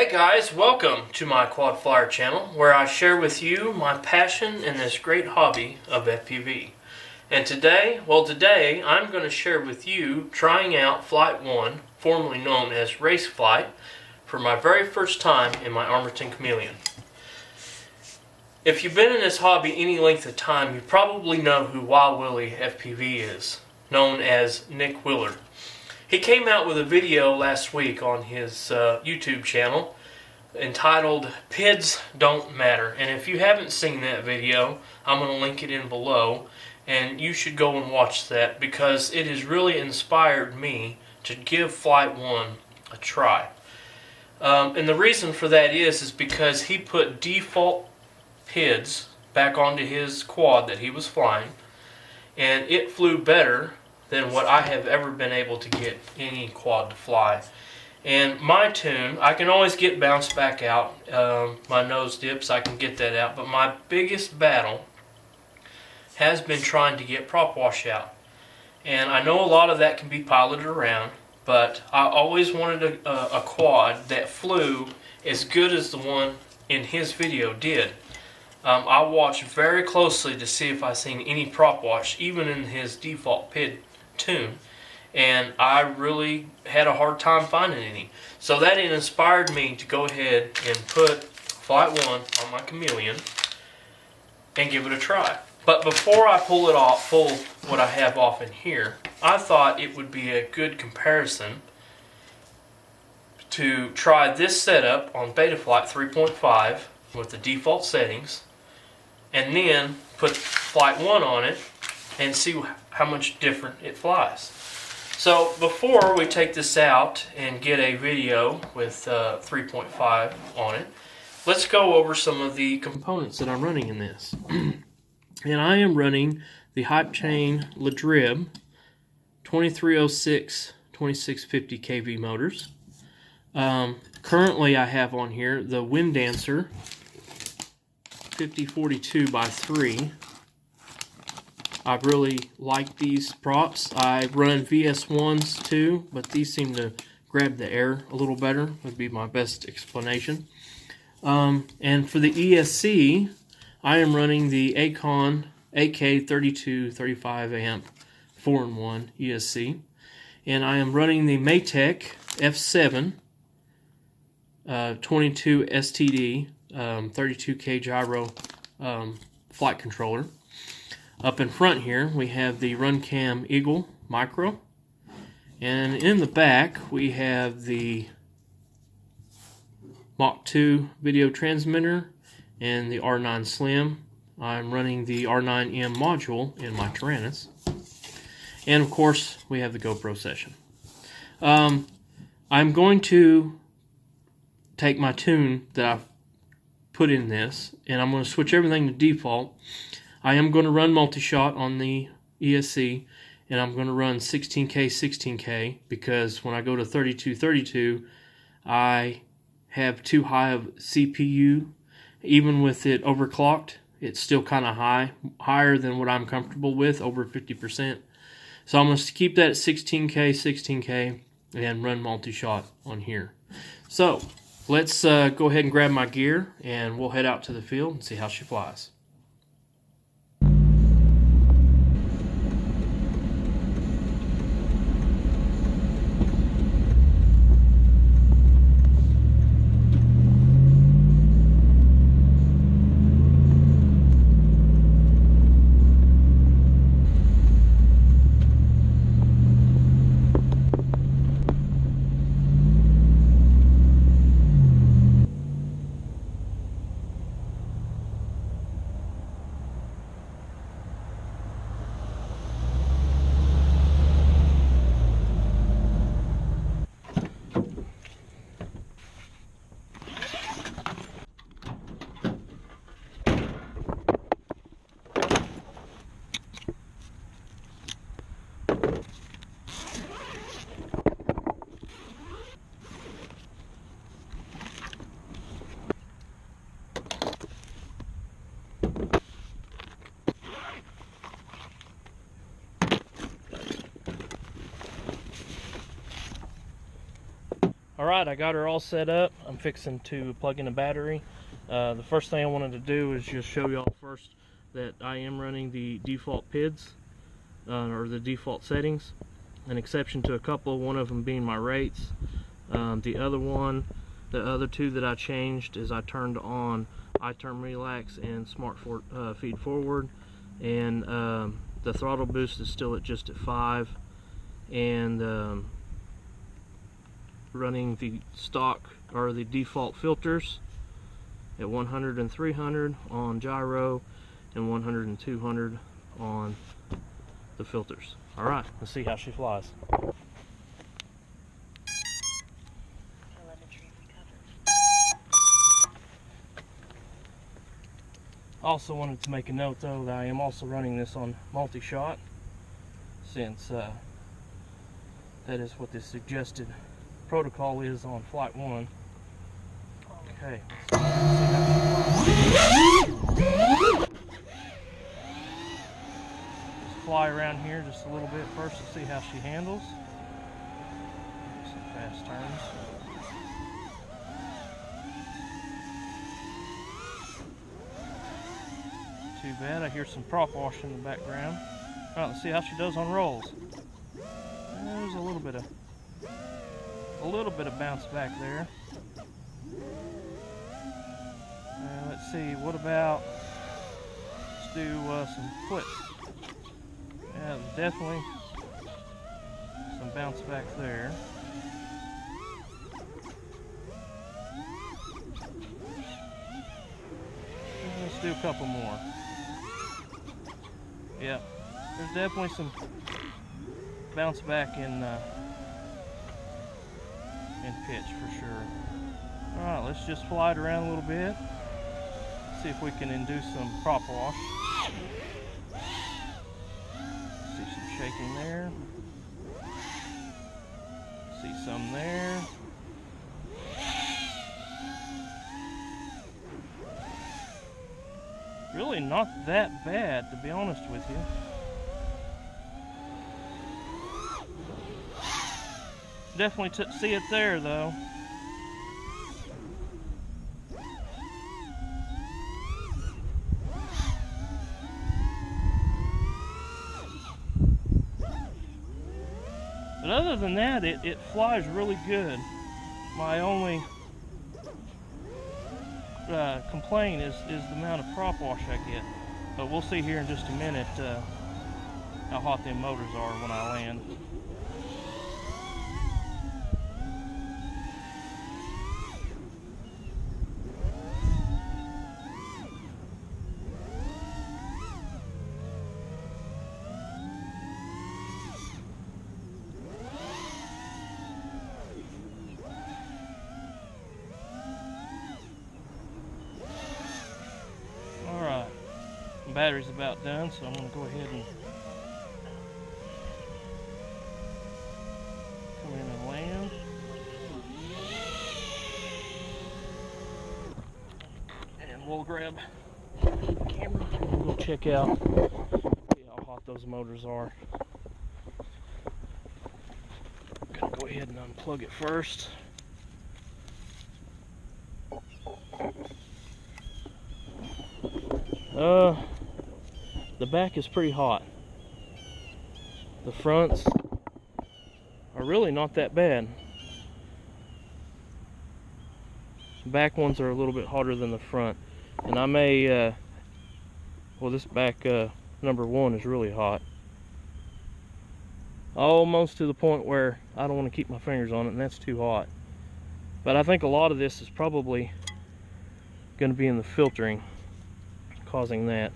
Hey guys, welcome to my Quad Flyer channel where I share with you my passion in this great hobby of FPV. And today I'm going to share with you trying out Flightone, formerly known as Raceflight, for my very first time in my armattan Chameleon. If you've been in this hobby any length of time, you probably know who Wild Willie FPV is, known as Nick Willard. He came out with a video last week on his YouTube channel entitled PIDs Don't Matter. And if you haven't seen that video, I'm going to link it in below. And you should go and watch that because it has really inspired me to give Flightone a try. And the reason for that is because he put default PIDs back onto his quad that he was flying. And it flew better than what I have ever been able to get any quad to fly. And my tune, I can always get bounced back out. My nose dips, I can get that out. But my biggest battle has been trying to get prop wash out. And I know a lot of that can be piloted around, but I always wanted a quad that flew as good as the one in his video did. I watched very closely to see if I seen any prop wash, even in his default PID tune, and I really had a hard time finding any. So that inspired me to go ahead and put Flightone on my Chameleon and give it a try. But before I pull what I have off in here, I thought it would be a good comparison to try this setup on Betaflight 3.5 with the default settings, and then put Flightone on it and see how much different it flies. So before we take this out and get a video with 3.5 on it, let's go over some of the components that I'm running in this. And I am running the Hype Chain Ladrib 2306 2650 kV motors. Currently I have on here the Wind Dancer 5042x3. I really like these props. I run VS1s too, but these seem to grab the air a little better, would be my best explanation. And for the ESC, I am running the Acon AK32 35 amp 4-in-1 ESC. And I am running the Maytech F7 22 STD 32K gyro flight controller. Up in front here we have the Runcam Eagle Micro, and in the back we have the Mach 2 video transmitter and the R9 Slim. I'm running the R9M module in my Tyrannus, and of course we have the GoPro Session. I'm going to take my tune that I've put in this and I'm going to switch everything to default. I am going to run multi-shot on the ESC, and I'm going to run 16K 16K because when I go to 3232 I have too high of CPU. Even with it overclocked, it's still kind of higher than what I'm comfortable with, over 50%. So I'm going to keep that at 16K 16K and run multi-shot on here. So let's go ahead and grab my gear and we'll head out to the field and see how she flies. Alright, I got her all set up. I'm fixing to plug in a battery. The first thing I wanted to do is just show y'all first that I am running the default PIDs, or the default settings, an exception to a couple, one of them being my rates. The other two that I changed is I turned on iTerm Relax and Smart Feed Forward, and the throttle boost is still just at 5, and running the stock or the default filters at 100 and 300 on gyro, and 100 and 200 on the filters. Alright, let's see how she flies. Also wanted to make a note though that I am also running this on multi-shot, since that is what the suggested protocol is on Flightone. Okay, just fly around here just a little bit first to see how she handles. Some fast turns. Too bad, I hear some prop wash in the background. Alright, let's see how she does on rolls. There's a little bit of bounce back there. Let's see, what about, let's do some flips. Yeah, definitely some bounce back there. And let's do a couple more. Yeah, there's definitely some bounce back in pitch for sure. Alright, let's just fly it around a little bit. See if we can induce some prop wash. See some shaking there. See some there. Really not that bad, to be honest with you. Definitely see it there though. But other than that, it flies really good. My only complaint is the amount of prop wash I get. But we'll see here in just a minute how hot them motors are when I land. Battery's about done, so I'm going to go ahead and come in and land. And we'll grab the camera and we'll go check out, see how hot those motors are. I'm going to go ahead and unplug it first. The back is pretty hot. The fronts are really not that bad. The back ones are a little bit hotter than the front. And I may, well, this back number 1 is really hot. Almost to the point where I don't want to keep my fingers on it, and that's too hot. But I think a lot of this is probably going to be in the filtering causing that.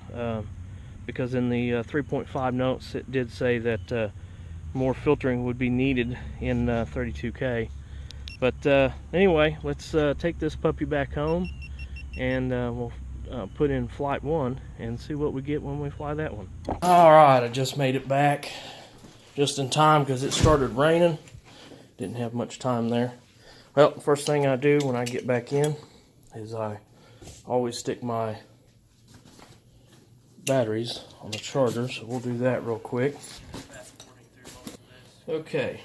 Because in the 3.5 notes it did say that more filtering would be needed in 32K. But anyway, let's take this puppy back home, and we'll put in Flightone and see what we get when we fly that one. Alright, I just made it back just in time because it started raining. Didn't have much time there. Well, first thing I do when I get back in is I always stick my batteries on the charger, so we'll do that real quick. Okay,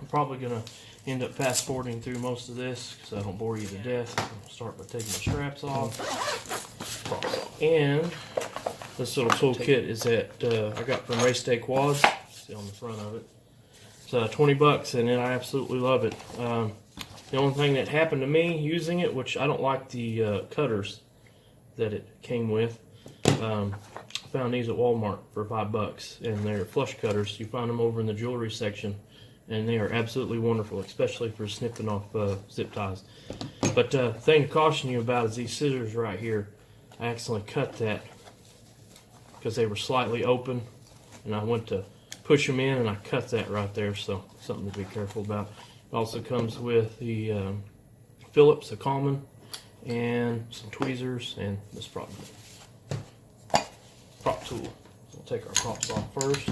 I'm probably gonna end up fast forwarding through most of this so I don't bore you to death. I'll start by taking the straps off. And this little toolkit is that I got from Racedayquads. See on the front of it. It's 20 bucks, and I absolutely love it. The only thing that happened to me using it, which I don't like the cutters that it came with. I found these at Walmart for $5, and they're flush cutters. You find them over in the jewelry section, and they are absolutely wonderful, especially for snipping off zip ties. But the thing to caution you about is these scissors right here. I accidentally cut that because they were slightly open, and I went to push them in, and I cut that right there, so something to be careful about. It also comes with the Phillips, a common, and some tweezers, and this prop tool. So we'll take our props off first.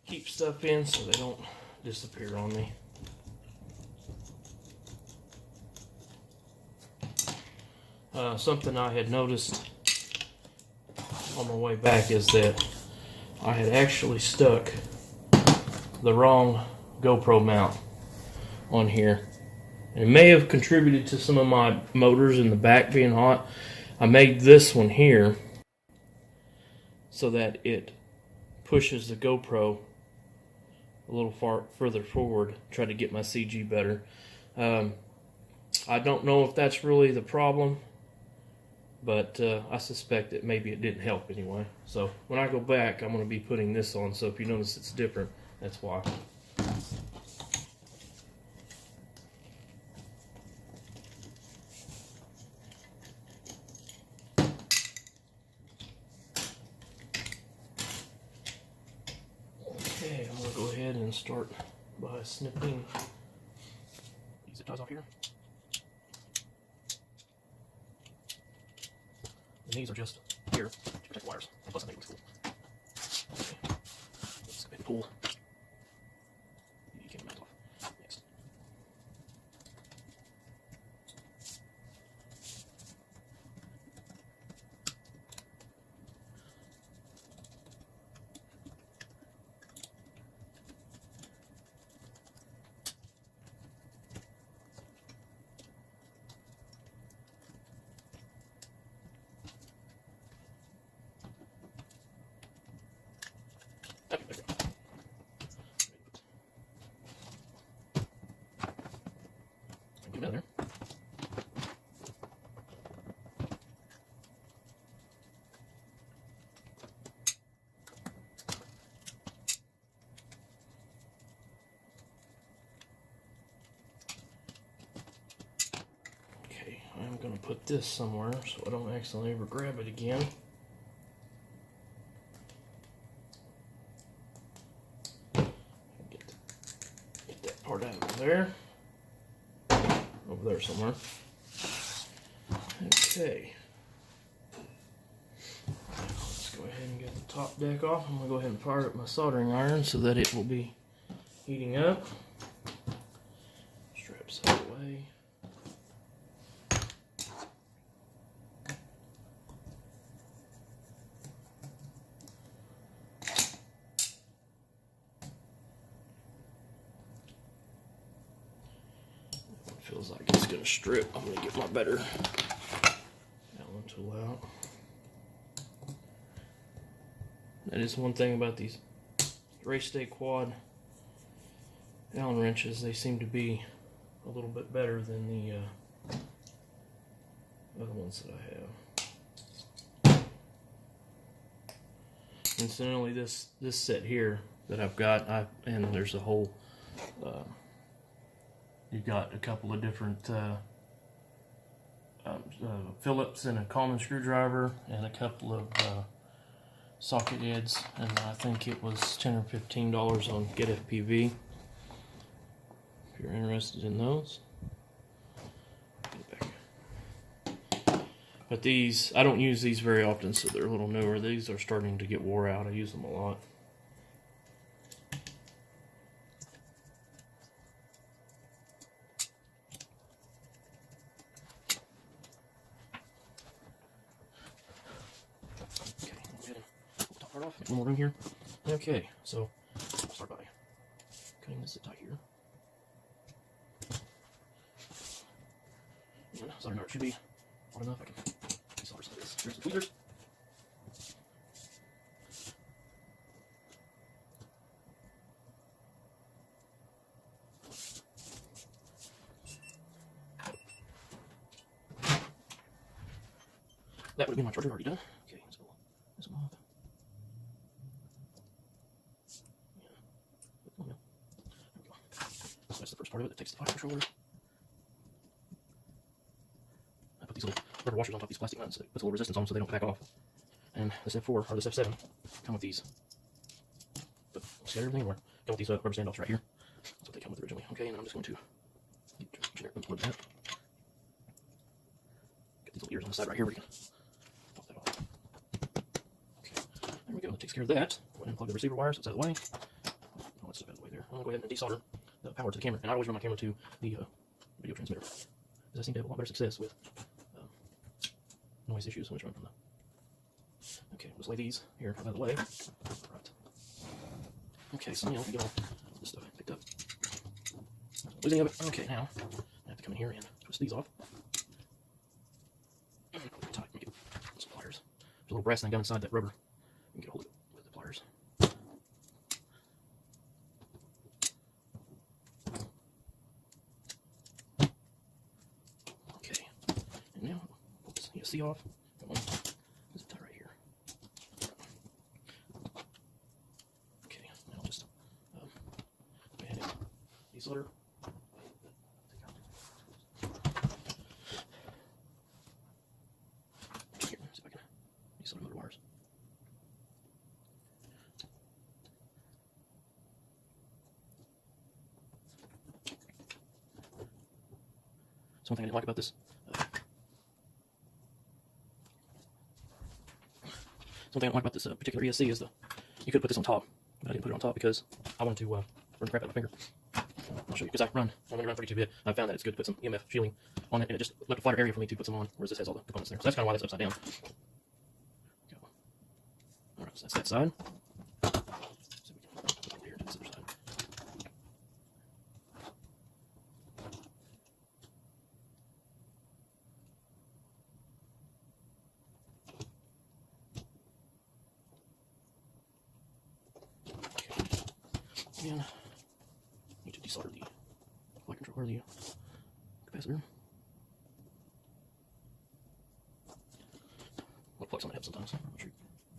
Keep stuff in so they don't disappear on me. Something I had noticed on my way back is that I had actually stuck the wrong GoPro mount on here. And it may have contributed to some of my motors in the back being hot. I made this one here so that it pushes the GoPro a little further forward, try to get my CG better. I don't know if that's really the problem, but I suspect that maybe it didn't help anyway. So when I go back, I'm going to be putting this on, so if you notice it's different, that's why. Okay, I'm going to go ahead and start by snipping these zip ties off here. And these are just here to protect the wires. Plus I think it looks cool. Okay. Let's go ahead and pull the camera mount off next. There. Okay, I'm going to put this somewhere so I don't accidentally ever grab it again. Get that part out of there. Over there somewhere. Okay. Let's go ahead and get the top deck off. I'm going to go ahead and fire up my soldering iron so that it will be heating up. Straps out of the way. Feels like it's going to strip. I'm going to get my better Allen tool out. That is one thing about these Racedayquad Allen wrenches. They seem to be a little bit better than the other ones that I have. Incidentally, this set here that I've got, and there's a whole you've got a couple of different Phillips and a common screwdriver and a couple of socket heads, and I think it was $10 or $15 on Get FPV if you're interested in those. But these, I don't use these very often, so they're a little newer. These are starting to get wore out. I use them a lot. part off. Get one more room here. Okay, so I'll start by cutting this zip tie here. And soldering iron should be hard enough. I can desolder some of this. Here's some tweezers. That would have been my charger already done. Okay, let's go this one off. Yeah. Oh, yeah. There we go. So that's the first part of it that takes the flight controller. I put these little rubber washers on top of these plastic nuts. It puts a little resistance on them so they don't back off. And this F4 or this F7 come with these. But scatter everything anywhere. Come with these rubber standoffs right here. That's what they come with originally. Okay, and then I'm just going to unplug that. Get these little ears on the side right here where you can pop that off. Okay, there we go. That takes care of that. Go ahead and plug the receiver wires. That's out of the way. Oh, that stuff out of the way there. I'm going to go ahead and desolder the power to the camera. And I always run my camera to the video transmitter, because I seem to have a lot better success with noise issues when it's running from the. Okay, just lay these here out of the way. Right. Okay, so now we get all this stuff picked up. Losing of it. Okay, now I have to come in here and twist these off. Tight. Get some pliers. There's a little brass thing down inside that rubber. You can get a hold of it with the pliers. Okay, and now pull this ESC off. Got one zip tie right here. Okay, now I'll just go ahead and desolder. Here, see if I can desolder the wires. Something I didn't like about this. Something I don't like about this particular ESC is you could put this on top, but I didn't put it on top because I wanted to run the crap out of my finger. I'll show you, because I'm going to run 32-bit. I found that it's good to put some EMF shielding on it, and it just left a flatter area for me to put some on, whereas this has all the components there. So that's kind of why that's upside down. Alright, so that's that side. So we can put it over here to this other side. And I need to desolder the flight controller, the capacitor. I'll plug some of that sometimes. I'm sure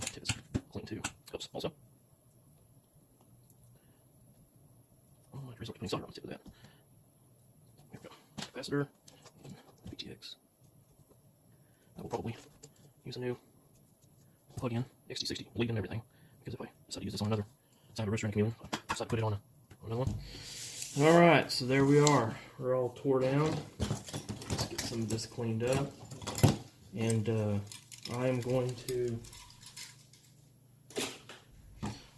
the tip is clean too. Helps also. Oh, I resort to putting solder on the tip of that. Here we go. Capacitor and VTX. I will probably use a new plug-in XT60 lead and everything, because if I decide to use this on another side of a roaster and Chameleon, I decide to put it on another one. Alright, so there we are. We're all tore down. Let's get some of this cleaned up. And I'm going to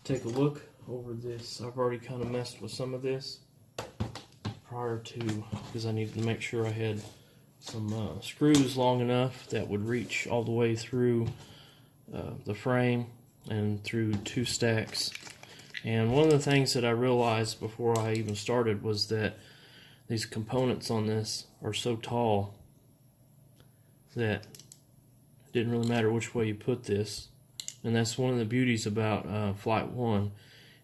take a look over this. I've already kind of messed with some of this prior to, because I needed to make sure I had some screws long enough that would reach all the way through the frame and through 2 stacks. And one of the things that I realized before I even started was that these components on this are so tall that it didn't really matter which way you put this. And that's one of the beauties about Flightone,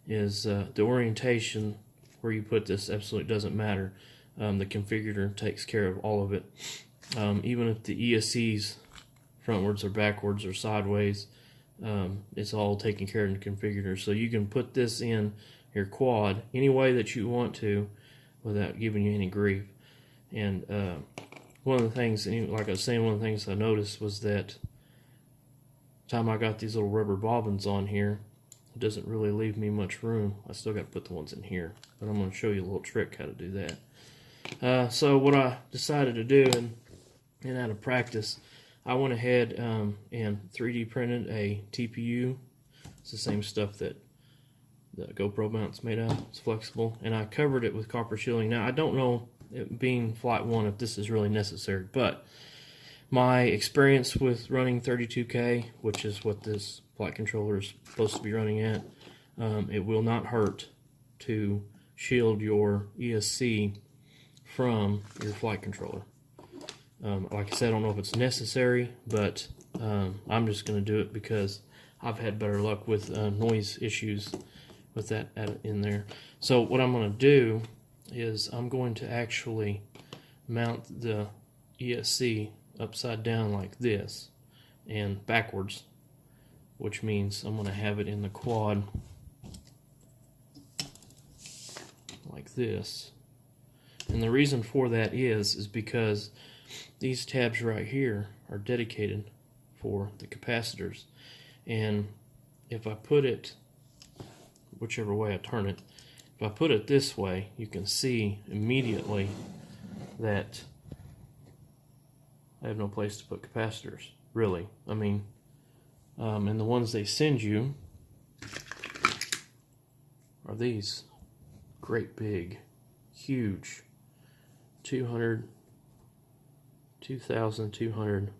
is the orientation where you put this absolutely doesn't matter. The configurator takes care of all of it. Even if the ESCs frontwards or backwards or sideways, it's all taken care of in the configurator. So you can put this in your quad any way that you want to without giving you any grief. And one of the things, like I was saying, one of the things I noticed was that time I got these little rubber bobbins on here, it doesn't really leave me much room. I still got to put the ones in here, but I'm going to show you a little trick how to do that. So what I decided to do, and out of practice, I went ahead and 3D printed a TPU. It's the same stuff that the GoPro mount's made of. It's flexible, and I covered it with copper shielding. Now I don't know, it being Flightone, if this is really necessary, but my experience with running 32K, which is what this flight controller is supposed to be running at, it will not hurt to shield your ESC from your flight controller. Like I said, I don't know if it's necessary, but I'm just going to do it because I've had better luck with noise issues with that in there. So what I'm going to do is I'm going to actually mount the ESC upside down like this and backwards, which means I'm going to have it in the quad like this. And the reason for that is because these tabs right here are dedicated for the capacitors, and if I put it whichever way I turn it, if I put it this way, you can see immediately that I have no place to put capacitors, really. I mean, and the ones they send you are these great big, huge 2,200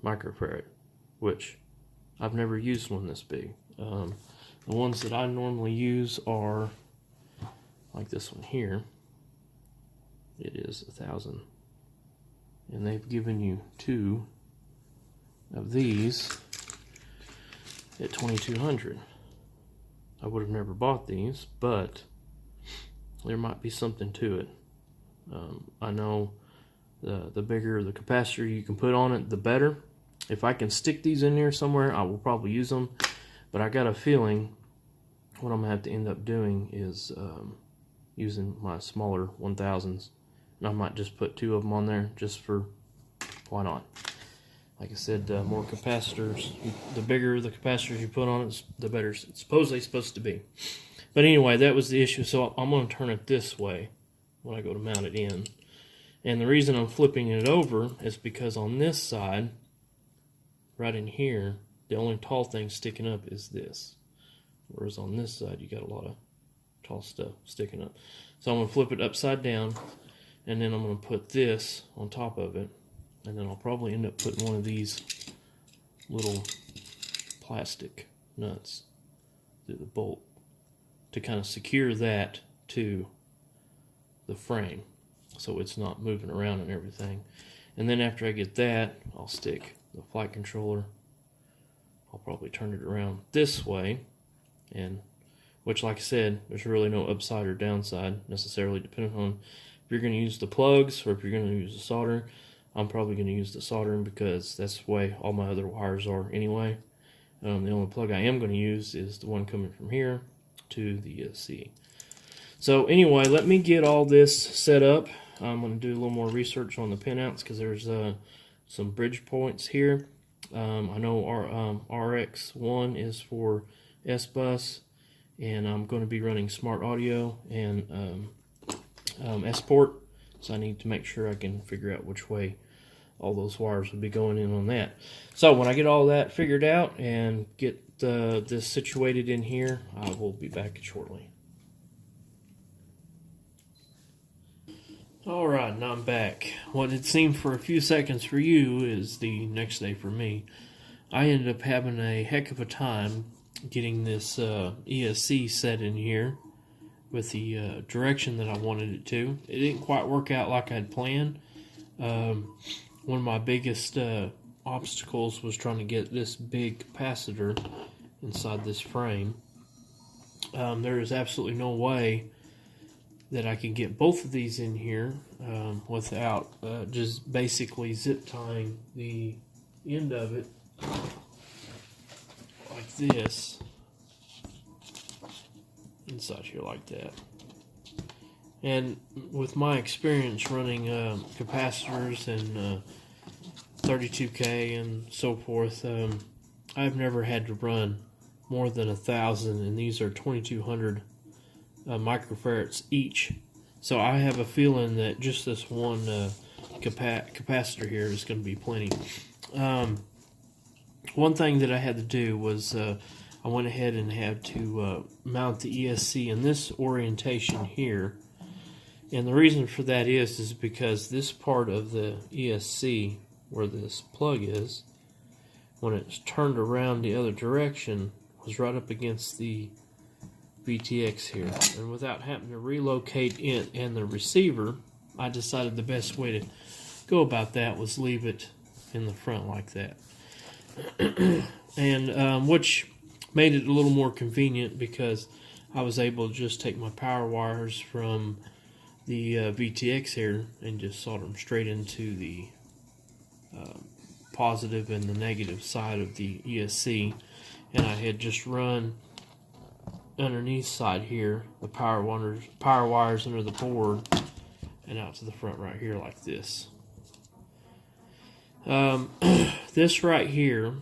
microfarad, which I've never used one this big. The ones that I normally use are like this one here. It is 1,000, and they've given you 2 of these at 2,200. I would have never bought these, but there might be something to it. I know the bigger the capacitor you can put on it, the better. If I can stick these in there somewhere, I will probably use them, but I got a feeling what I'm going to have to end up doing is using my smaller 1000s, and I might just put 2 of them on there just for why not. Like I said, more capacitors, the bigger the capacitors you put on it, the better it's supposedly supposed to be. But anyway, that was the issue, so I'm going to turn it this way when I go to mount it in. And the reason I'm flipping it over is because on this side, right in here, the only tall thing sticking up is this. Whereas on this side, you got a lot of tall stuff sticking up. So I'm going to flip it upside down, and then I'm going to put this on top of it. And then I'll probably end up putting one of these little plastic nuts through the bolt to kind of secure that to the frame so it's not moving around and everything. And then after I get that, I'll stick the flight controller. I'll probably turn it around this way, and which, like I said, there's really no upside or downside necessarily, depending on if you're going to use the plugs or if you're going to use the solder. I'm probably going to use the soldering because that's the way all my other wires are anyway. The only plug I am going to use is the one coming from here to the ESC. So anyway, let me get all this set up. I'm going to do a little more research on the pinouts because there's some bridge points here. I know our RX1 is for S-Bus, and I'm going to be running smart audio and S-Port, so I need to make sure I can figure out which way all those wires will be going in on that. So when I get all that figured out and get this situated in here, I will be back shortly. Alright, now I'm back. What had seemed for a few seconds for you is the next day for me. I ended up having a heck of a time getting this ESC set in here with the direction that I wanted it to. It didn't quite work out like I'd planned. One of my biggest obstacles was trying to get this big capacitor inside this frame. There is absolutely no way that I can get both of these in here without just basically zip tying the end of it like this inside here like that. And with my experience running capacitors and 32K and so forth, I've never had to run more than 1,000, and these are 2,200 microfarads each. So I have a feeling that just this one capacitor here is going to be plenty. One thing that I had to do was I went ahead and had to mount the ESC in this orientation here. And the reason for that is because this part of the ESC where this plug is, when it's turned around the other direction, was right up against the VTX here. And without having to relocate it and the receiver, I decided the best way to go about that was leave it in the front like that. And which made it a little more convenient because I was able to just take my power wires from the VTX here and just solder them straight into the positive and the negative side of the ESC. And I had just run underneath side here the power wires under the board and out to the front right here like this. This right here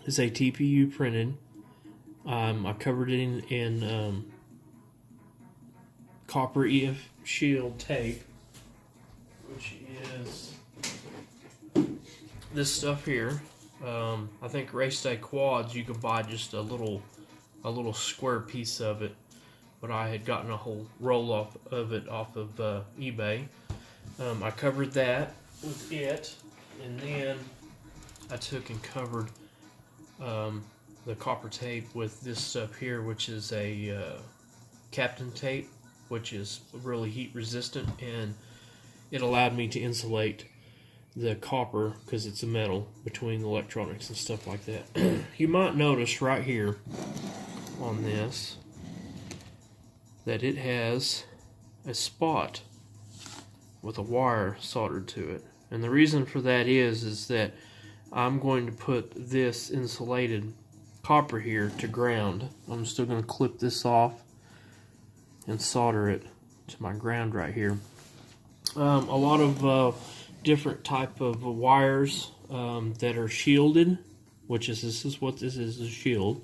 is a TPU printed. I covered it in copper EF shield tape, which is this stuff here. I think racedayquads you can buy just a little square piece of it, but I had gotten a whole roll off of it off of eBay. I covered that with it, and then I took and covered the copper tape with this stuff here, which is a Captain tape, which is really heat resistant, and it allowed me to insulate the copper, because it's a metal, between the electronics and stuff like that. You might notice right here on this that it has a spot with a wire soldered to it, and the reason for that is that I'm going to put this insulated copper here to ground. I'm still going to clip this off and solder it to my ground right here. A lot of different type of wires that are shielded, which is this is what this is, a shield,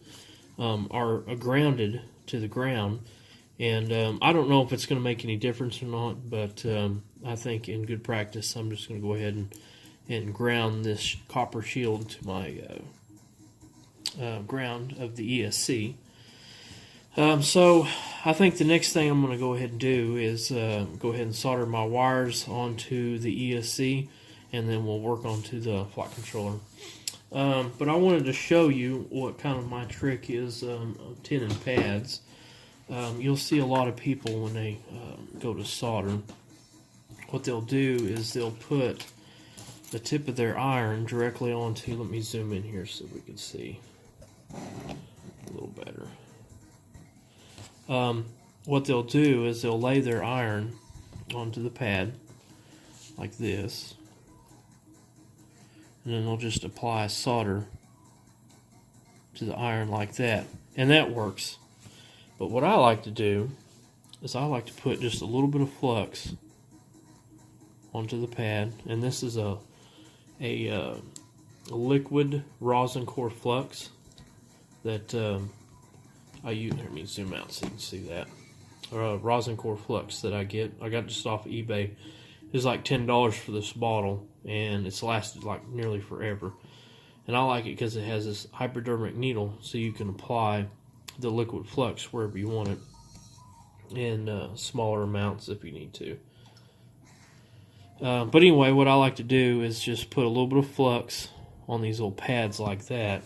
are grounded to the ground. And I don't know if it's going to make any difference or not, but I think in good practice I'm just going to go ahead and ground this copper shield to my ground of the ESC. So I think the next thing I'm going to go ahead and do is go ahead and solder my wires onto the ESC, and then we'll work onto the flight controller. But I wanted to show you what kind of my trick is of tinning pads. You'll see a lot of people when they go to solder, what they'll do is they'll put the tip of their iron directly onto, let me zoom in here so we can see a little better. What they'll do is they'll lay their iron onto the pad like this, and then they'll just apply solder to the iron like that, and that works. But what I like to do is I like to put just a little bit of flux onto the pad, and this is a liquid rosin core flux that I use. Let me zoom out so you can see that. Rosin core flux that I got just off of eBay. It's like $10 for this bottle, and it's lasted like nearly forever. And I like it because it has this hypodermic needle, so you can apply the liquid flux wherever you want it in smaller amounts if you need to. But anyway, what I like to do is just put a little bit of flux on these little pads like that,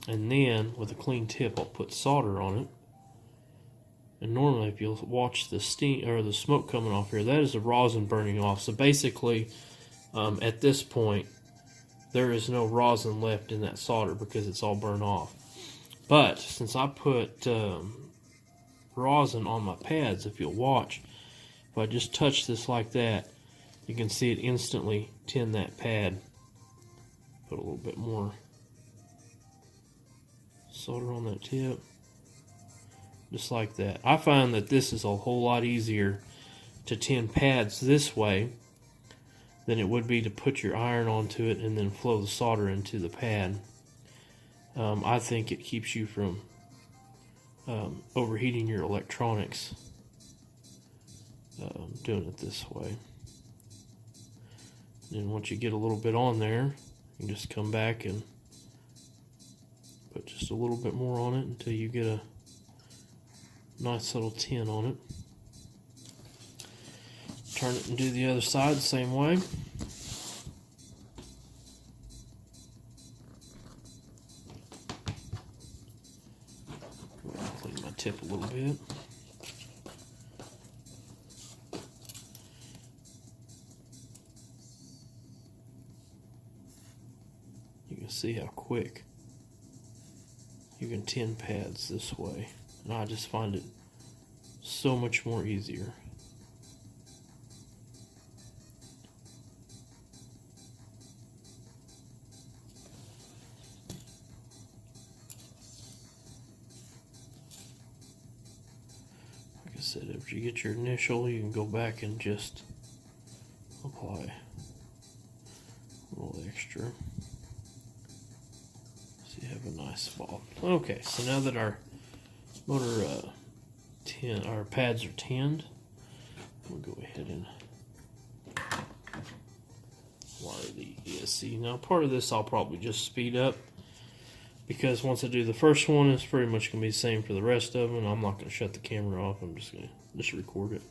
and then with a clean tip I'll put solder on it. And normally if you'll watch the steam or the smoke coming off here, that is the rosin burning off. So basically at this point there is no rosin left in that solder because it's all burned off. But since I put rosin on my pads, if you'll watch, if I just touch this like that, you can see it instantly tin that pad. Put a little bit more solder on that tip, just like that. I find that this is a whole lot easier to tin pads this way than it would be to put your iron onto it and then flow the solder into the pad. I think it keeps you from overheating your electronics doing it this way. And once you get a little bit on there, you can just come back and put just a little bit more on it until you get a nice little tin on it. Turn it and do the other side the same way. tip a little bit. You can see how quick you can tin pads this way, and I just find it so much more easier. Like I said, after you get your initial, you can go back and just apply a little extra. So you have a nice spot. Okay, so now that our motor our pads are tinned, we'll go ahead and wire the ESC. Now part of this I'll probably just speed up, because once I do the first one, it's pretty much going to be the same for the rest of them. I'm not going to shut the camera off. I'm just going to record it.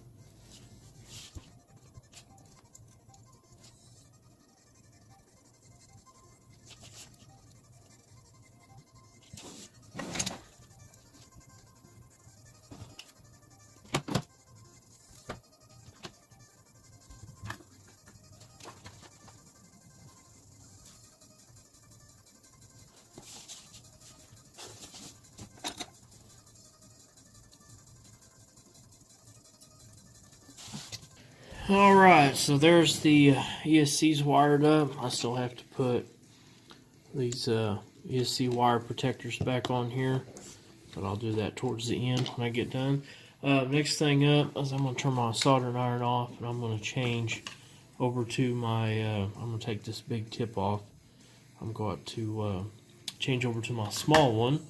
Alright, so there's the ESCs wired up. I still have to put these ESC wire protectors back on here, but I'll do that towards the end when I get done. Next thing up is I'm going to turn my soldering iron off, and I'm going to change over to my, I'm going to take this big tip off. I'm going to change over to my small one,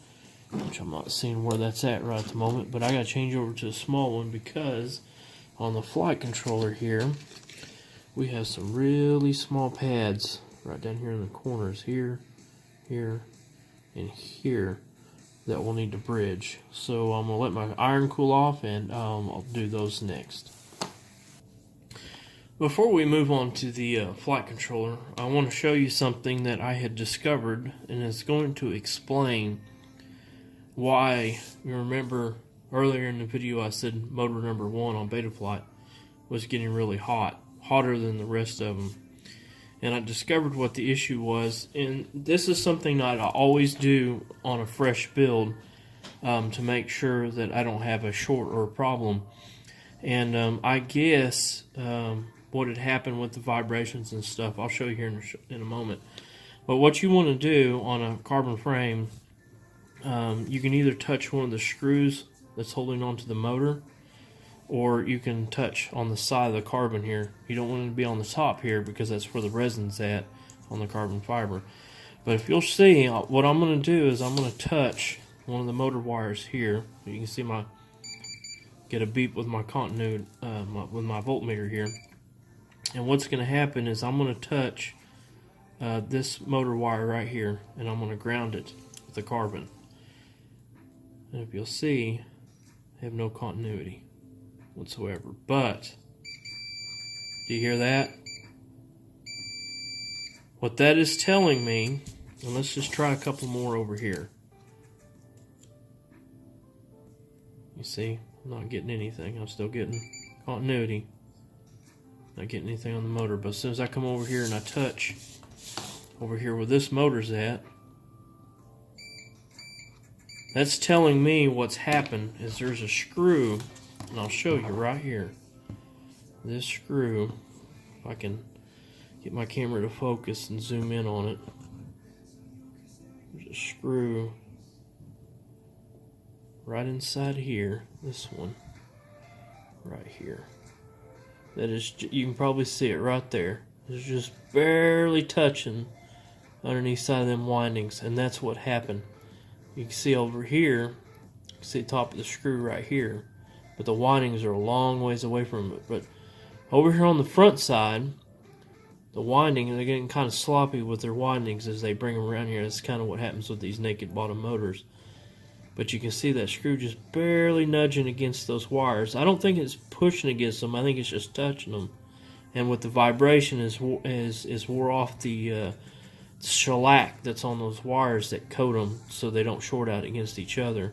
which I'm not seeing where that's at right at the moment, but I got to change over to a small one because on the flight controller here, we have some really small pads right down here in the corners, here, here, and here, that we'll need to bridge. So I'm going to let my iron cool off, and I'll do those next. Before we move on to the flight controller, I want to show you something that I had discovered, and it's going to explain why, you remember earlier in the video I said motor number 1 on Betaflight was getting really hot, hotter than the rest of them. And I discovered what the issue was, and this is something that I always do on a fresh build to make sure that I don't have a short or a problem. And I guess what had happened with the vibrations and stuff, I'll show you here in a moment. But what you want to do on a carbon frame, you can either touch one of the screws that's holding onto the motor, or you can touch on the side of the carbon here. You don't want it to be on the top here because that's where the resin's at on the carbon fiber. But if you'll see, what I'm going to do is I'm going to touch one of the motor wires here. You can see get a beep with my continuity, with my voltmeter here. And what's going to happen is I'm going to touch this motor wire right here, and I'm going to ground it with the carbon. And if you'll see, I have no continuity whatsoever. But do you hear that? What that is telling me, and let's just try a couple more over here. You see, I'm not getting anything. I'm still getting continuity. Not getting anything on the motor. But as soon as I come over here and I touch over here where this motor's at, that's telling me what's happened is there's a screw, and I'll show you right here. This screw, if I can get my camera to focus and zoom in on it. There's a screw right inside here, this one, right here. That is, you can probably see it right there. It's just barely touching underneath side of them windings, and that's what happened. You can see over here, you can see the top of the screw right here, but the windings are a long ways away from it. But over here on the front side, the winding, they're getting kind of sloppy with their windings as they bring them around here. That's kind of what happens with these naked bottom motors. But you can see that screw just barely nudging against those wires. I don't think it's pushing against them. I think it's just touching them. And with the vibration is wore off the shellac that's on those wires that coat them so they don't short out against each other.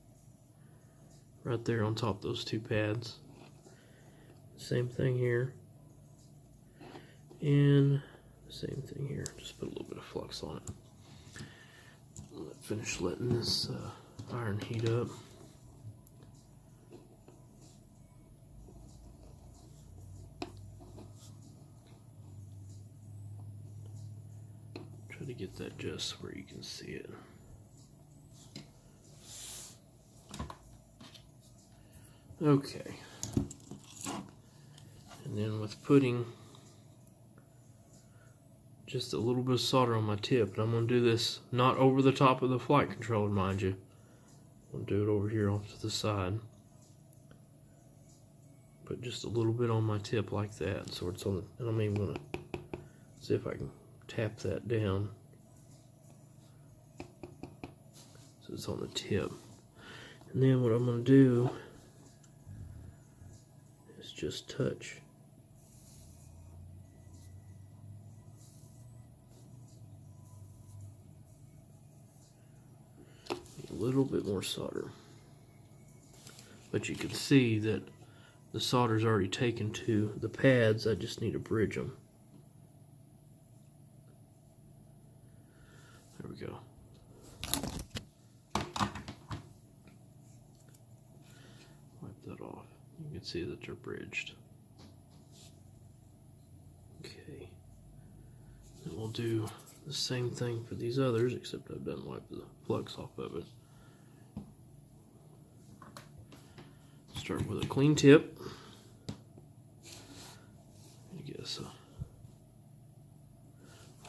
right there on top of those two pads. Same thing here. And same thing here. Just put a little bit of flux on it. Finish letting this iron heat up. Try to get that just where you can see it. Okay. And then with putting just a little bit of solder on my tip, and I'm going to do this not over the top of the flight controller, mind you. I'm going to do it over here off to the side. Put just a little bit on my tip like that, so it's on the, and I'm even going to see if I can tap that down so it's on the tip. And then what I'm going to do is just touch a little bit more solder, but you can see that the solder's already taken to the pads. I just need to bridge them. There we go. Wipe that off. You can see that they're bridged. Okay. And we'll do the same thing for these others, except I've done wipe the flux off of it. Start with a clean tip. I guess a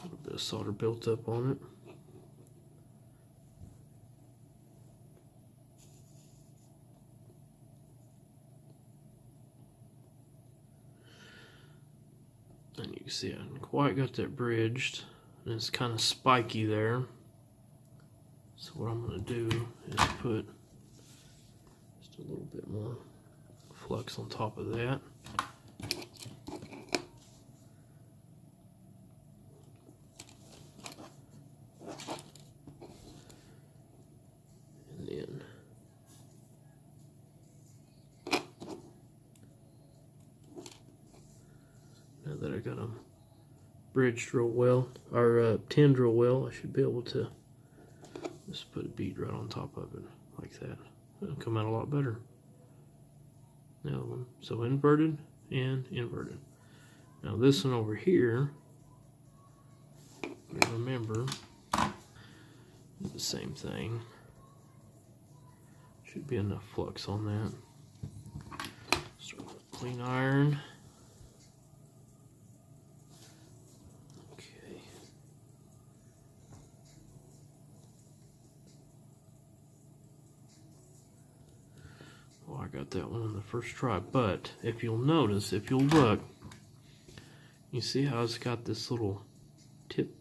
little bit of solder built up on it. And you can see I haven't quite got that bridged, and it's kind of spiky there. So what I'm going to do is put just a little bit more flux on top of that. And then now that I got them bridged real well, or tinned real well, I should be able to just put a bead right on top of it like that. It'll come out a lot better. Now one, so inverted and inverted. Now this one over here, remember, the same thing. Should be enough flux on that. Start with clean iron. Okay. Well, I got that one on the first try, but if you'll notice, if you'll look, you see how it's got this little tip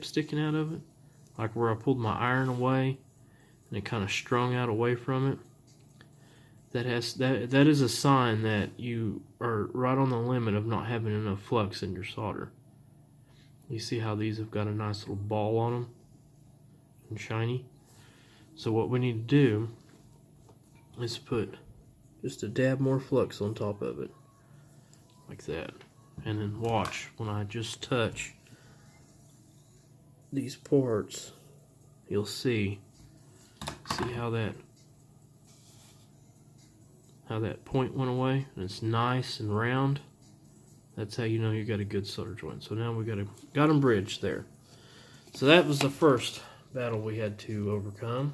sticking out of it, like where I pulled my iron away and it kind of strung out away from it. That is a sign that you are right on the limit of not having enough flux in your solder. You see how these have got a nice little ball on them and shiny. So what we need to do is put just a dab more flux on top of it like that, and then watch when I just touch these parts, you'll see how that point went away, and it's nice and round. That's how you know you got a good solder joint. So now we got them bridged there. So that was the first battle we had to overcome.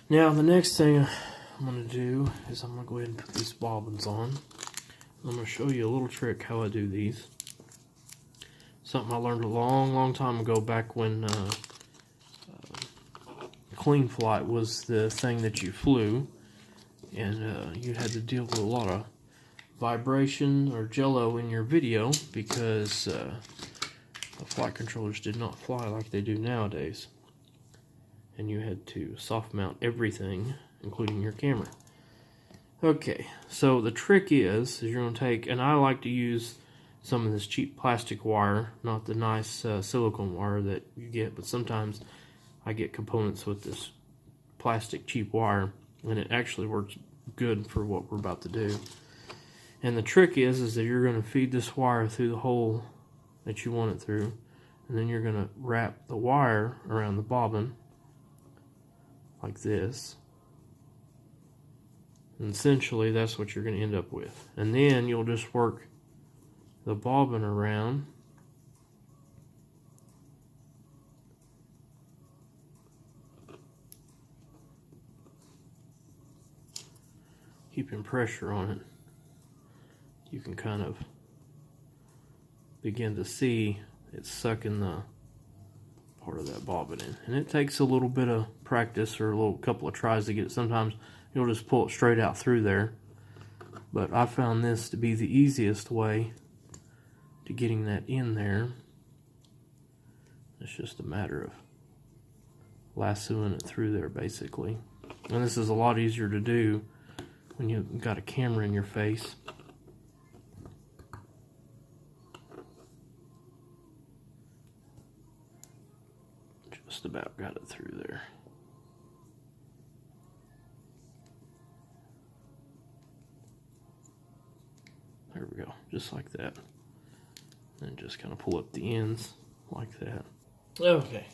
Now the next thing I'm going to do is I'm going to go ahead and put these bobbins on. I'm going to show you a little trick how I do these. Something I learned a long time ago, back when clean flight was the thing that you flew, and you had to deal with a lot of vibration or jello in your video because the flight controllers did not fly like they do nowadays, and you had to soft mount everything, including your camera. Okay, so the trick is you're going to take, and I like to use some of this cheap plastic wire, not the nice silicone wire that you get, but sometimes I get components with this plastic cheap wire, and it actually works good for what we're about to do. And the trick is that you're going to feed this wire through the hole that you want it through, and then you're going to wrap the wire around the bobbin like this. And essentially that's what you're going to end up with. And then you'll just work the bobbin around keeping pressure on it. You can kind of begin to see it sucking the part of that bobbin in. And it takes a little bit of practice or a couple of tries to get it. Sometimes you'll just pull it straight out through there. But I found this to be the easiest way to getting that in there. It's just a matter of lassoing it through there basically. And this is a lot easier to do when you've got a camera in your face. Just about got it through there. There we go, just like that. And just kind of pull up the ends like that. Okay,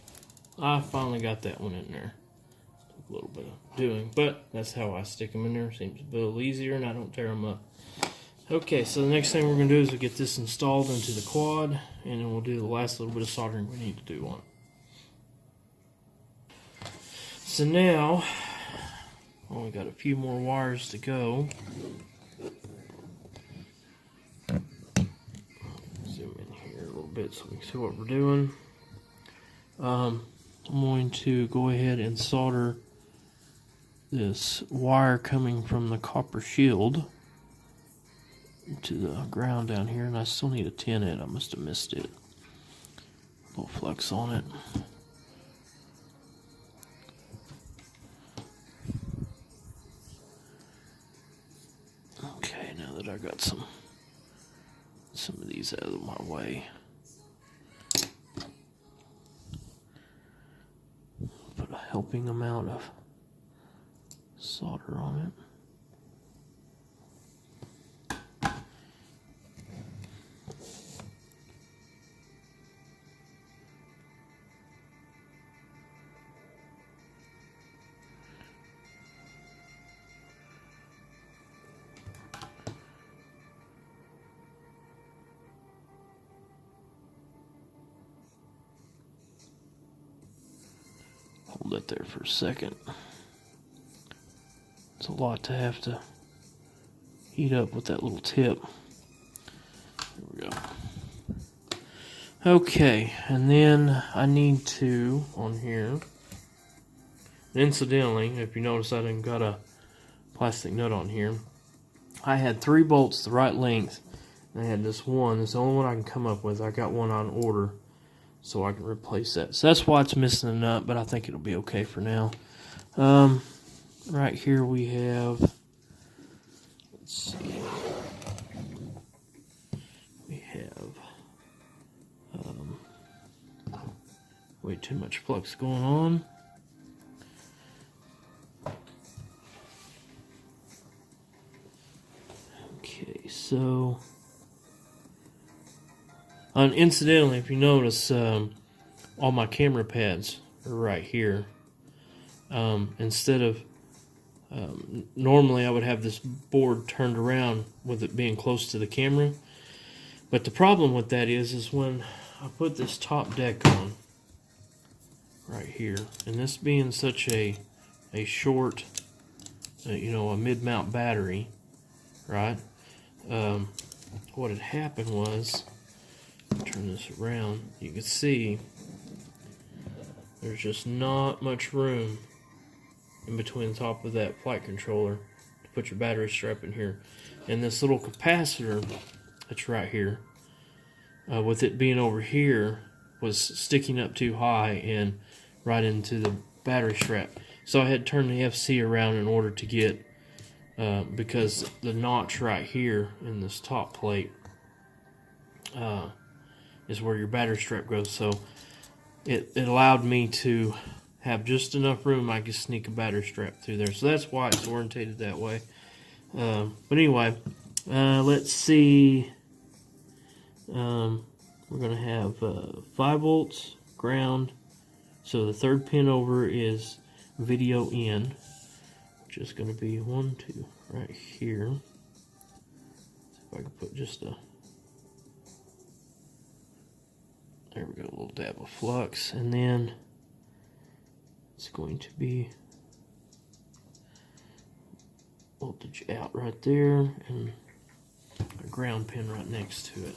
I finally got that one in there. Took a little bit of doing, but that's how I stick them in there. Seems a little easier and I don't tear them up. Okay, so the next thing we're going to do is we'll get this installed into the quad, and then we'll do the last little bit of soldering we need to do on it. So now, only got a few more wires to go. Zoom in here a little bit so we can see what we're doing. I'm going to go ahead and solder this wire coming from the copper shield to the ground down here, and I still need to tin it. I must have missed it. A little flex on it. Okay, now that I got some of these out of my way, put a helping amount of solder on it. Hold it there for a second. It's a lot to have to heat up with that little tip. There we go. Okay, and then I need to, on here, incidentally, if you notice I didn't got a plastic nut on here. I had 3 bolts the right length, and I had this one. It's the only one I can come up with. I got one on order, so I can replace that. So that's why it's missing a nut, but I think it'll be okay for now. Right here we have, let's see, we have way too much flux going on. Okay, so incidentally, if you notice, all my camera pads are right here. Instead of normally I would have this board turned around with it being close to the camera, but the problem with that is when I put this top deck on right here, and this being such a short, a mid-mount battery, right? What had happened was, turn this around, you can see there's just not much room in between the top of that flight controller to put your battery strap in here. And this little capacitor that's right here, with it being over here, was sticking up too high and right into the battery strap. So I had to turn the FC around in order to get, because the notch right here in this top plate is where your battery strap goes. So it allowed me to have just enough room I can sneak a battery strap through there. So that's why it's orientated that way. But anyway, let's see. We're going to have 5 volts, ground. So the third pin over is video in, which is going to be 1, 2 right here. See if I can put just a, there we go, a little dab of flux, and then it's going to be voltage out right there, and a ground pin right next to it.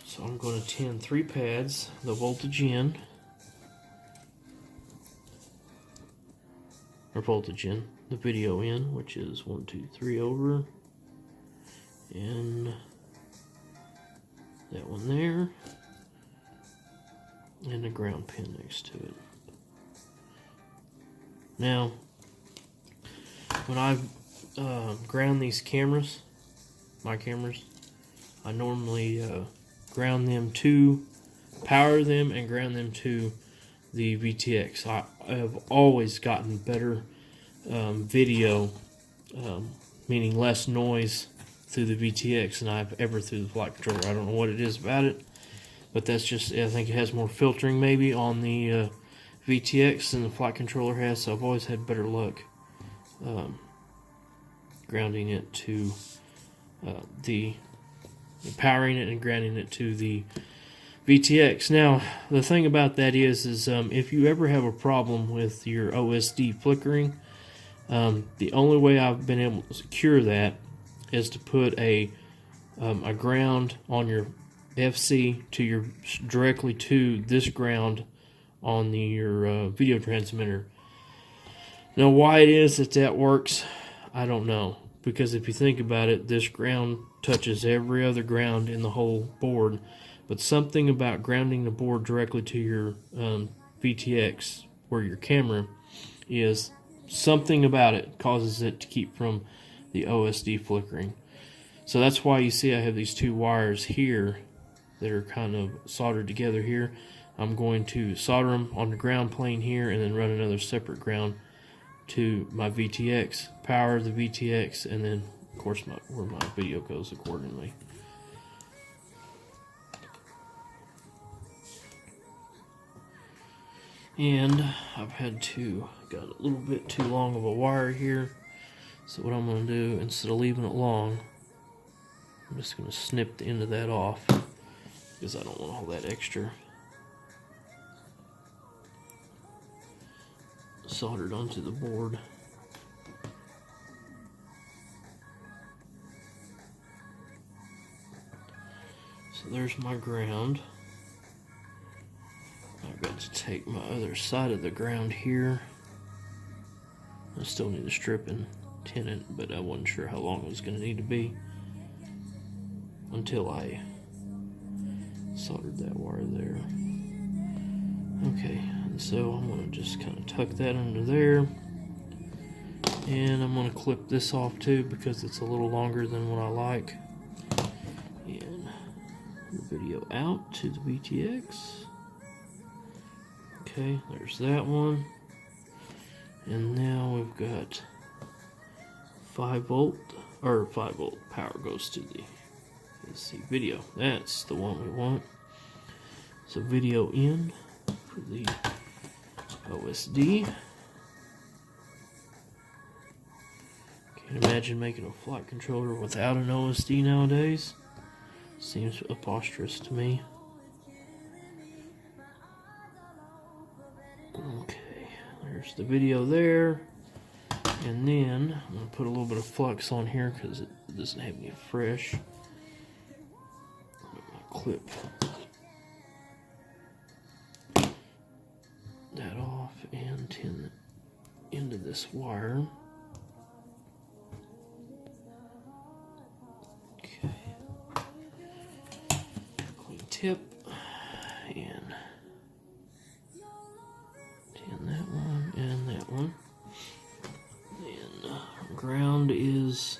So I'm going to tin 3 pads, the voltage in, or voltage in, the video in, which is 1, 2, 3 over, and that one there, and a ground pin next to it. Now, when I ground these cameras, my cameras, I normally ground them to power them and ground them to the VTX. I have always gotten better video, meaning less noise through the VTX than I've ever through the flight controller. I don't know what it is about it, but that's just, I think it has more filtering maybe on the VTX than the flight controller has, so I've always had better luck grounding it to powering it and grounding it to the VTX. Now, the thing about that is if you ever have a problem with your OSD flickering, the only way I've been able to cure that is to put a ground on your FC directly to this ground on your video transmitter. Now, why it is that works, I don't know. Because if you think about it, this ground touches every other ground in the whole board. But something about grounding the board directly to your VTX, where your camera is, something about it causes it to keep from the OSD flickering. So that's why you see I have these 2 wires here that are kind of soldered together here. I'm going to solder them on the ground plane here and then run another separate ground to my VTX, power the VTX, and then of course where my video goes accordingly. And I've got a little bit too long of a wire here, so what I'm going to do, instead of leaving it long, I'm just going to snip the end of that off, because I don't want all that extra soldered onto the board. So there's my ground. I've got to take my other side of the ground here. I still need to strip and tin it, but I wasn't sure how long it was going to need to be until I soldered that wire there. Okay, and so I'm going to just kind of tuck that under there, and I'm going to clip this off too because it's a little longer than what I like, and the video out to the VTX. Okay, there's that one, and now we've got 5 volt power goes to the, let's see, video. That's the one we want. So video in for the OSD. Can't imagine making a flight controller without an OSD nowadays. Seems preposterous to me. Okay, there's the video there. And then I'm going to put a little bit of flux on here because it doesn't have any fresh. Clip that off and tin it into this wire. Okay. Clean tip and tin that one and that one. And ground is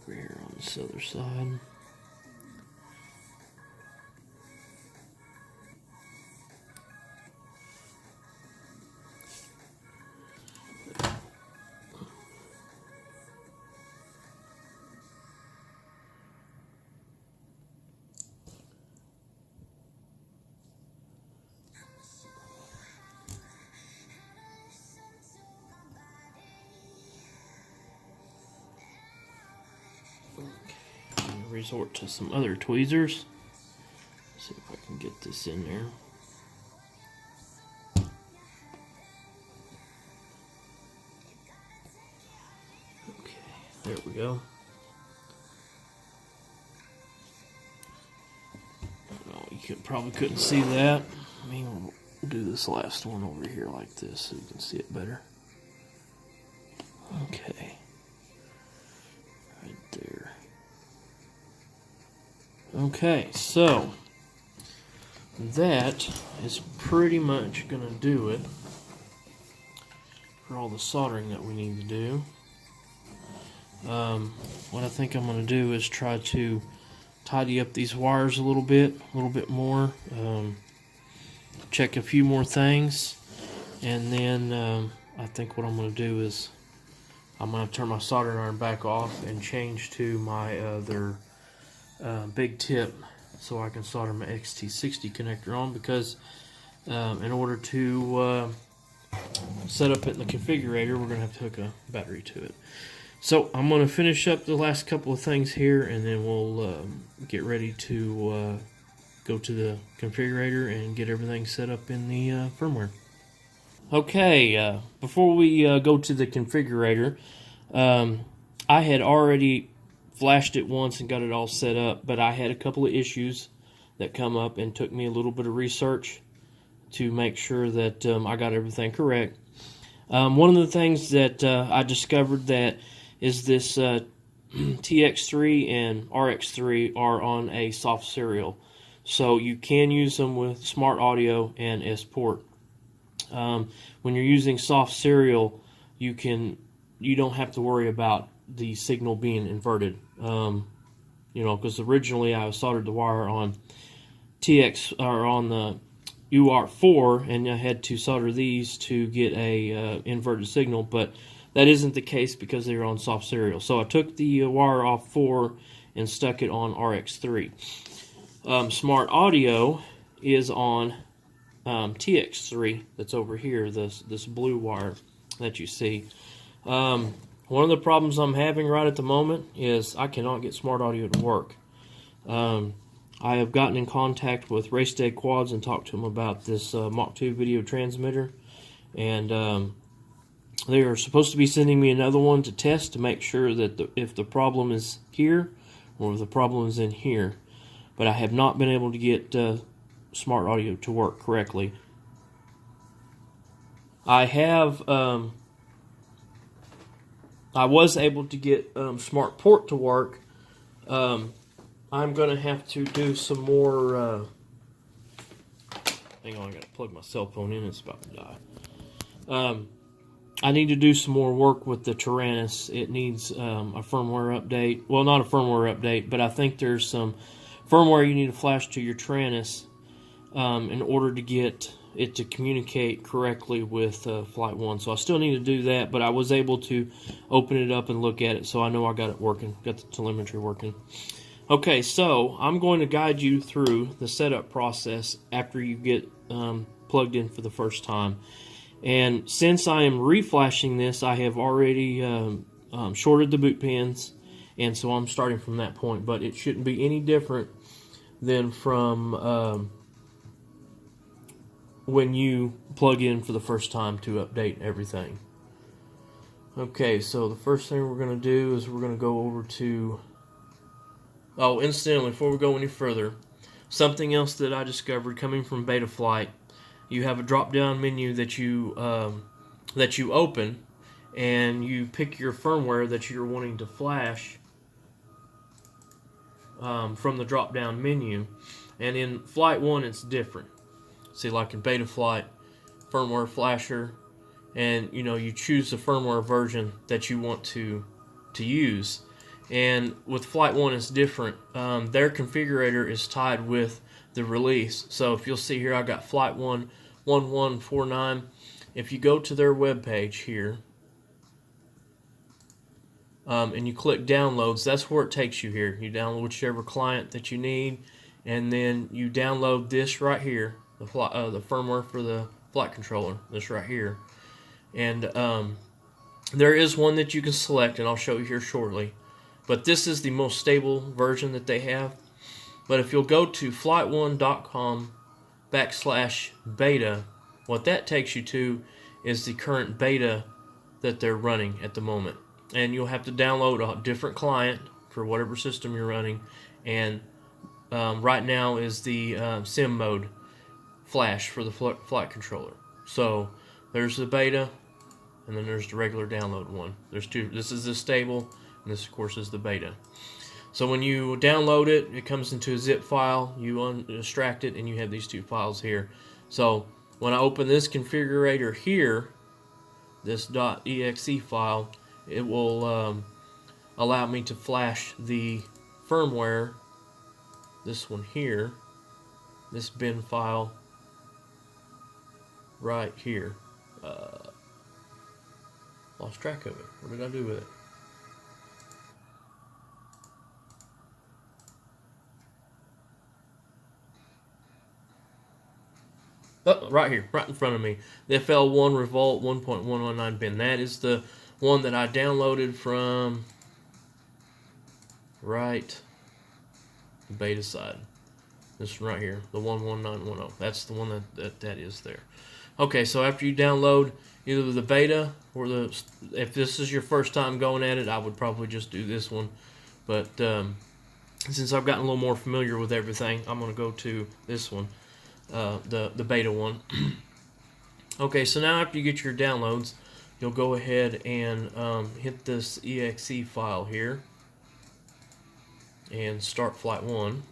over here on this other side. resort to some other tweezers. See if I can get this in there. Okay, there we go. Oh, you probably couldn't see that. I mean, we'll do this last one over here like this so you can see it better. Okay. Right there. Okay, so that is pretty much going to do it for all the soldering that we need to do. What I think I'm going to do is try to tidy up these wires a little bit more, check a few more things, and then I think what I'm going to do is I'm going to turn my soldering iron back off and change to my other big tip so I can solder my XT60 connector on, because in order to set up it in the configurator, we're going to have to hook a battery to it. So I'm going to finish up the last couple of things here, and then we'll get ready to go to the configurator and get everything set up in the firmware. Okay, before we go to the configurator, I had already flashed it once and got it all set up, but I had a couple of issues that come up and took me a little bit of research to make sure that I got everything correct. One of the things that I discovered that is this TX3 and RX3 are on a soft serial, so you can use them with smart audio and S-port. When you're using soft serial, you don't have to worry about the signal being inverted. You know, because originally I soldered the wire on on the UART4, and I had to solder these to get a inverted signal, but that isn't the case because they're on soft serial. So I took the wire off 4 and stuck it on RX3. Smart audio is on TX3, that's over here, this blue wire that you see. One of the problems I'm having right at the moment is I cannot get smart audio to work. I have gotten in contact with racedayquads and talked to them about this Mach 2 video transmitter, and they are supposed to be sending me another one to test to make sure that if the problem is here or if the problem is in here. But I have not been able to get smart audio to work correctly. I was able to get smart port to work. I'm going to have to do some more... hang on, I got to plug my cell phone in. It's about to die. I need to do some more work with the Tyrannus. It needs a firmware update. Well, not a firmware update, but I think there's some firmware you need to flash to your Tyrannus in order to get it to communicate correctly with Flightone. So I still need to do that, but I was able to open it up and look at it, so I know I got it working, got the telemetry working. Okay, so I'm going to guide you through the setup process after you get plugged in for the first time. And since I am reflashing this, I have already shorted the boot pins, and so I'm starting from that point, but it shouldn't be any different than from when you plug in for the first time to update everything. Okay, so the first thing we're going to do is we're going to go over to... Oh, incidentally, before we go any further, something else that I discovered coming from Betaflight, you have a drop-down menu that you open, and you pick your firmware that you're wanting to flash from the drop-down menu. And in Flightone, it's different. See, like in Betaflight, firmware flasher, and you choose the firmware version that you want to use. And with Flightone, it's different. Their configurator is tied with the release. So if you'll see here, I got Flightone 1149. If you go to their webpage here, and you click downloads, that's where it takes you here. You download whichever client that you need, and then you download this right here, the firmware for the flight controller, this right here. And there is one that you can select, and I'll show you here shortly. but this is the most stable version that they have. But if you'll go to flightone.com/beta, what that takes you to is the current beta that they're running at the moment. And you'll have to download a different client for whatever system you're running. And right now is the sim mode flash for the flight controller. So there's the beta, and then there's the regular download one. There's two. This is the stable, and this, of course, is the beta. So when you download it, it comes into a zip file. You extract it, and you have these two files here. So when I open this configurator here, this .exe file, it will allow me to flash the firmware, this one here, this bin file right here. Lost track of it. What did I do with it? Oh, right here, right in front of me. The FL1 Revolt 1.119 bin. That is the one that I downloaded from right the beta side. This one right here, the 11910. That's the one that is there. Okay, so after you download either the beta or if this is your first time going at it, I would probably just do this one. But since I've gotten a little more familiar with everything, I'm going to go to this one, the beta one. Okay, so now after you get your downloads, you'll go ahead and hit this exe file here and start flight 1,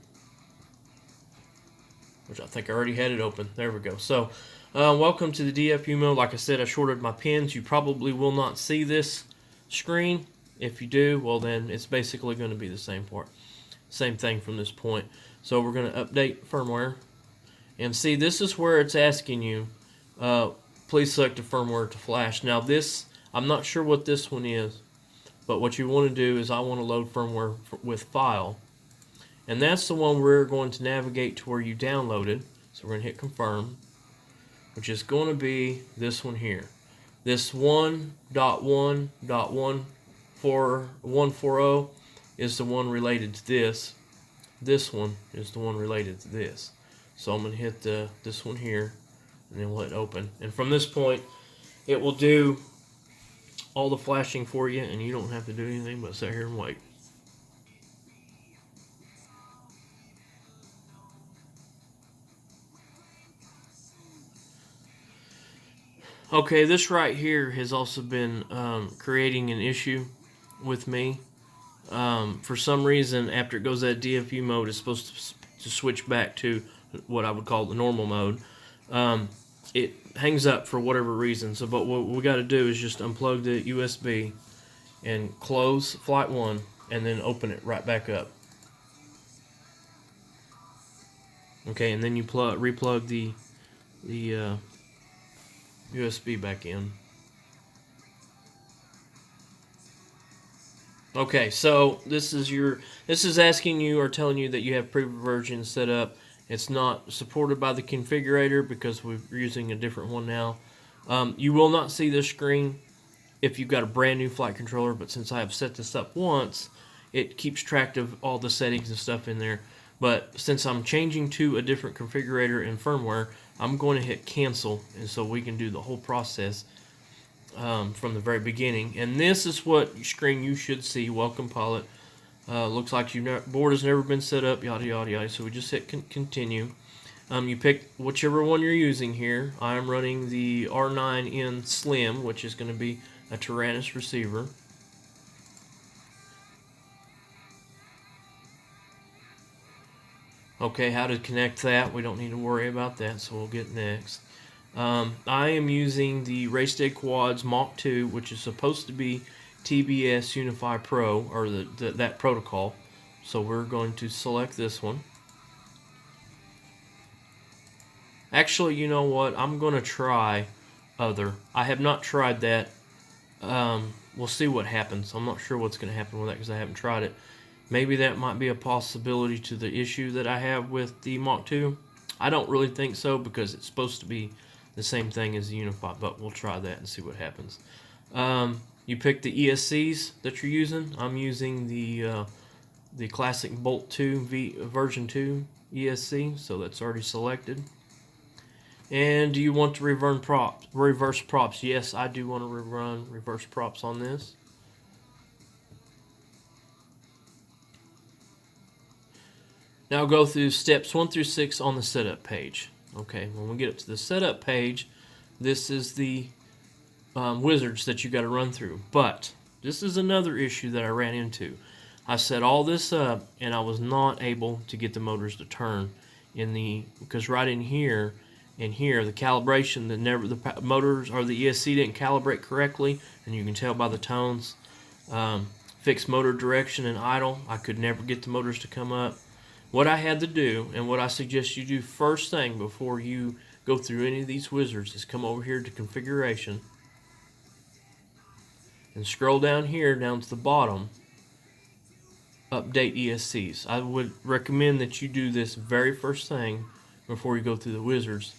which I think I already had it open. There we go. So welcome to the DFU mode. Like I said, I shorted my pins. You probably will not see this screen. If you do, well then it's basically going to be the same thing from this point. So we're going to update firmware, and see, this is where it's asking you please select the firmware to flash. Now this, I'm not sure what this one is, but what you want to do is I want to load firmware with file, and that's the one we're going to navigate to where you downloaded. So we're going to hit confirm, which is going to be this one here. This 1.1.140 is the one related to this. This one is the one related to this. So I'm going to hit this one here, and then we'll hit open. And from this point, it will do all the flashing for you, and you don't have to do anything but sit here and wait. Okay, this right here has also been creating an issue with me. For some reason, after it goes that DFU mode, it's supposed to switch back to what I would call the normal mode. It hangs up for whatever reason. So, but what we got to do is just unplug the USB and close flight 1, and then open it right back up. Okay, and then you replug the USB back in. Okay, so this is asking you or telling you that you have preview version set up. It's not supported by the configurator because we're using a different one now. You will not see this screen if you've got a brand new flight controller, but since I have set this up once, it keeps track of all the settings and stuff in there. But since I'm changing to a different configurator and firmware, I'm going to hit cancel, and so we can do the whole process from the very beginning. And this is what screen you should see. Welcome, pilot. Looks like your board has never been set up, yada yada yada. So we just hit continue. You pick whichever one you're using here. I'm running the R9N Slim, which is going to be a Tyrannus receiver. Okay, how to connect that, we don't need to worry about that, so we'll get next. I am using the racedayquads Mach 2, which is supposed to be TBS Unify Pro, or that protocol. So we're going to select this one. Actually, you know what? I'm going to try other. I have not tried that. We'll see what happens. I'm not sure what's going to happen with that because I haven't tried it. Maybe that might be a possibility to the issue that I have with the Mach 2. I don't really think so because it's supposed to be the same thing as the Unify, but we'll try that and see what happens. you pick the ESCs that you're using. I'm using the classic Bolt 2 version 2 ESC, so that's already selected. And do you want to reverse props? Yes, I do want to run reverse props on this. Now go through steps 1 through 6 on the setup page. Okay, when we get up to the setup page, this is the wizards that you got to run through. But this is another issue that I ran into. I set all this up and I was not able to get the motors to turn because right in here and here the calibration the motors or the ESC didn't calibrate correctly, and you can tell by the tones. Fixed motor direction and idle, I could never get the motors to come up. What I had to do, and what I suggest you do first thing before you go through any of these wizards, is come over here to configuration and scroll down here down to the bottom, update ESCs. I would recommend that you do this very first thing before you go through the wizards,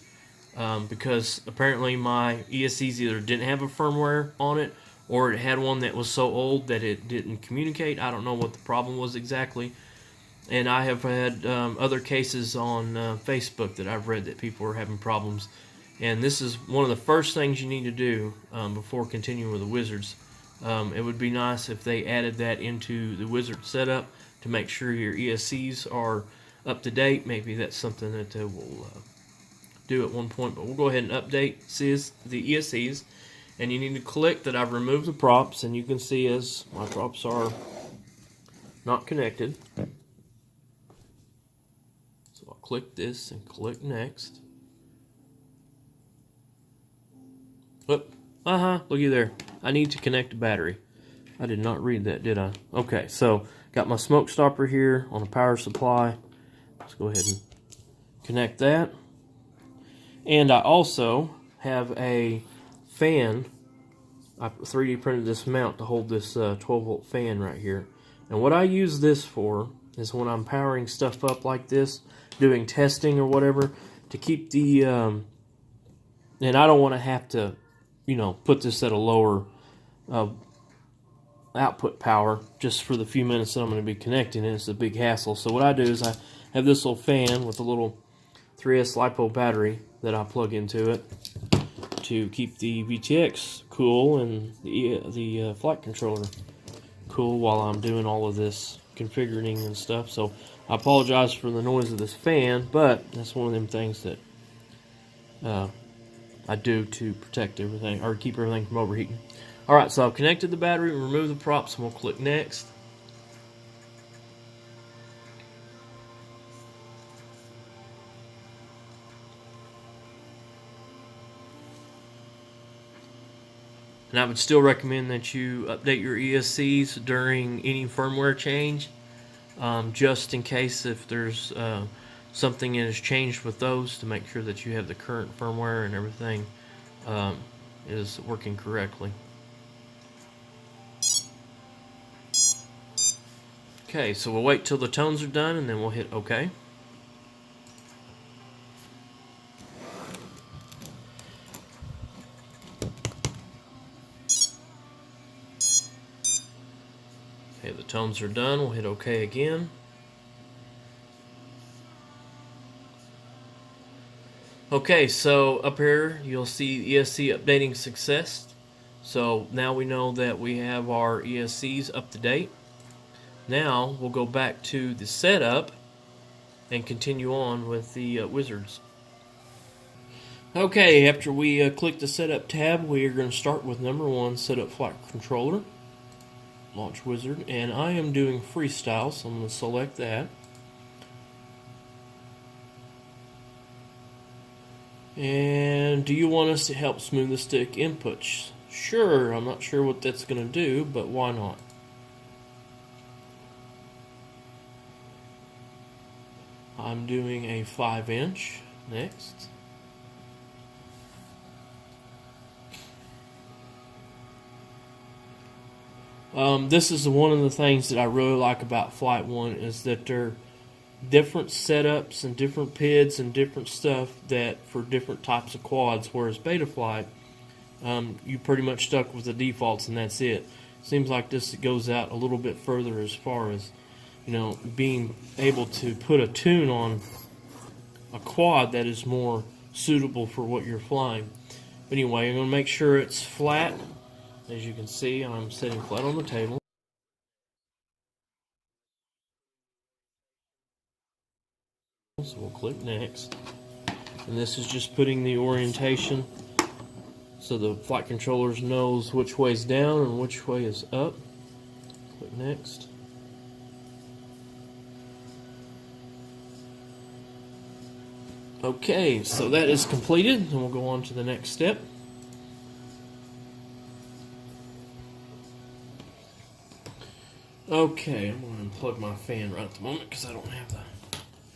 because apparently my ESCs either didn't have a firmware on it or it had one that was so old that it didn't communicate. I don't know what the problem was exactly. And I have had other cases on Facebook that I've read that people are having problems. And this is one of the first things you need to do before continuing with the wizards. It would be nice if they added that into the wizard setup to make sure your ESCs are up to date. Maybe that's something that they will do at one point. But we'll go ahead and update the ESCs. And you need to click that I've removed the props. And you can see as my props are not connected. I'll click this and click next. Look at there. I need to connect the battery. I did not read that, did I? Okay, so got my smoke stopper here on a power supply. Let's go ahead and connect that. And I also have a fan. I 3D printed this mount to hold this 12-volt fan right here. And what I use this for is when I'm powering stuff up like this, doing testing or whatever, to keep the and I don't want to have to, put this at a lower output power just for the few minutes that I'm going to be connecting, and it's a big hassle. So what I do is I have this little fan with a little 3S LiPo battery that I plug into it to keep the VTX cool and the flight controller cool while I'm doing all of this configuring and stuff. So I apologize for the noise of this fan, but that's one of them things that I do to protect everything, or keep everything from overheating. Alright, so I've connected the battery, remove the props, and we'll click next. And I would still recommend that you update your ESCs during any firmware change, just in case if there's something that has changed with those, to make sure that you have the current firmware and everything is working correctly. Okay, so we'll wait till the tones are done and then we'll hit OK. Okay, the tones are done. We'll hit OK again. Okay, so up here you'll see ESC updating success. So now we know that we have our ESCs up to date. Now we'll go back to the setup and continue on with the wizards. Okay, after we click the setup tab, we are going to start with number 1, setup flight controller, launch wizard, and I am doing freestyle, so I'm going to select that. And do you want us to help smooth the stick inputs? Sure, I'm not sure what that's going to do, but why not? I'm doing a 5-inch next. This is one of the things that I really like about Flightone, is that they're different setups and different PIDs and different stuff that for different types of quads, whereas Betaflight you pretty much stuck with the defaults and that's it. Seems like this goes out a little bit further as far as, you know, being able to put a tune on a quad that is more suitable for what you're flying. But anyway, I'm going to make sure it's flat. As you can see, I'm sitting flat on the table. So we'll click next. And this is just putting the orientation so the flight controllers knows which way is down and which way is up. Click next. Okay, so that is completed, and we'll go on to the next step. Okay, I'm going to unplug my fan right at the moment because I don't have the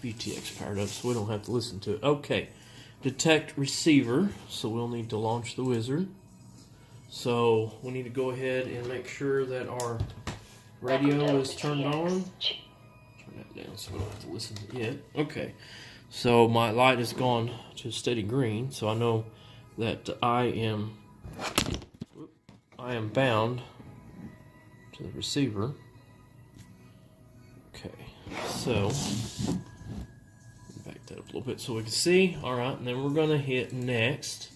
VTX powered up, so we don't have to listen to it. Okay, detect receiver, so we'll need to launch the wizard. So we need to go ahead and make sure that our radio is turned on. Turn that down so we don't have to listen to it. Okay. So my light has gone to steady green, so I know that I am bound to the receiver. Okay, so back that up a little bit so we can see. All right, and then we're going to hit next.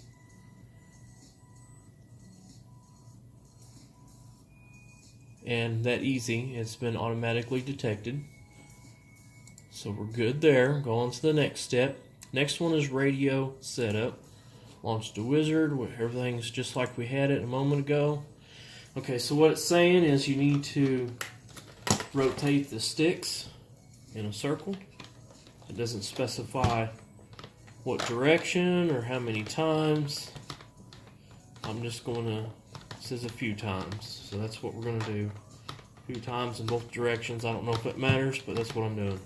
And that easy, it's been automatically detected. So we're good there. Go on to the next step. Next one is radio setup. Launch the wizard. Everything's just like we had it a moment ago. Okay, so what it's saying is you need to rotate the sticks in a circle. It doesn't specify what direction or how many times. I'm just going to, it says a few times. So that's what we're going to do. A few times in both directions. I don't know if it matters, but that's what I'm doing.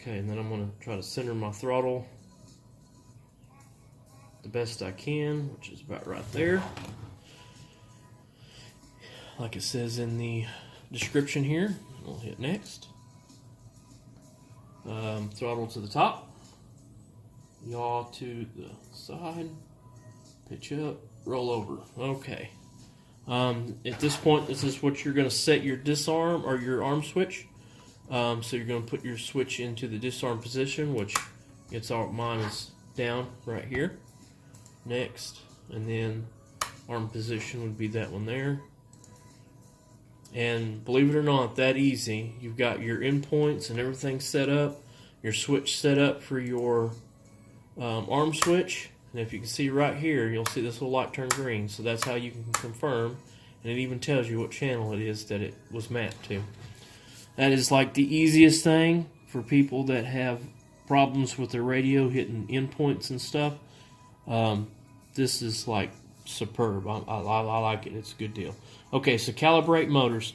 Okay, and then I'm going to try to center my throttle the best I can, which is about right there. Like it says in the description here. We'll hit next. Throttle to the top. Yaw to the side. Pitch up. Roll over. Okay. At this point, this is what you're going to set your disarm or your arm switch. So you're going to put your switch into the disarm position, which mine is down right here. Next, and then arm position would be that one there. And believe it or not, that easy. You've got your endpoints and everything set up, your switch set up for your arm switch. And if you can see right here, you'll see this little light turn green. So that's how you can confirm, and it even tells you what channel it is that it was mapped to. That is like the easiest thing for people that have problems with their radio hitting endpoints and stuff. This is like superb. I like it. It's a good deal. Okay, so calibrate motors.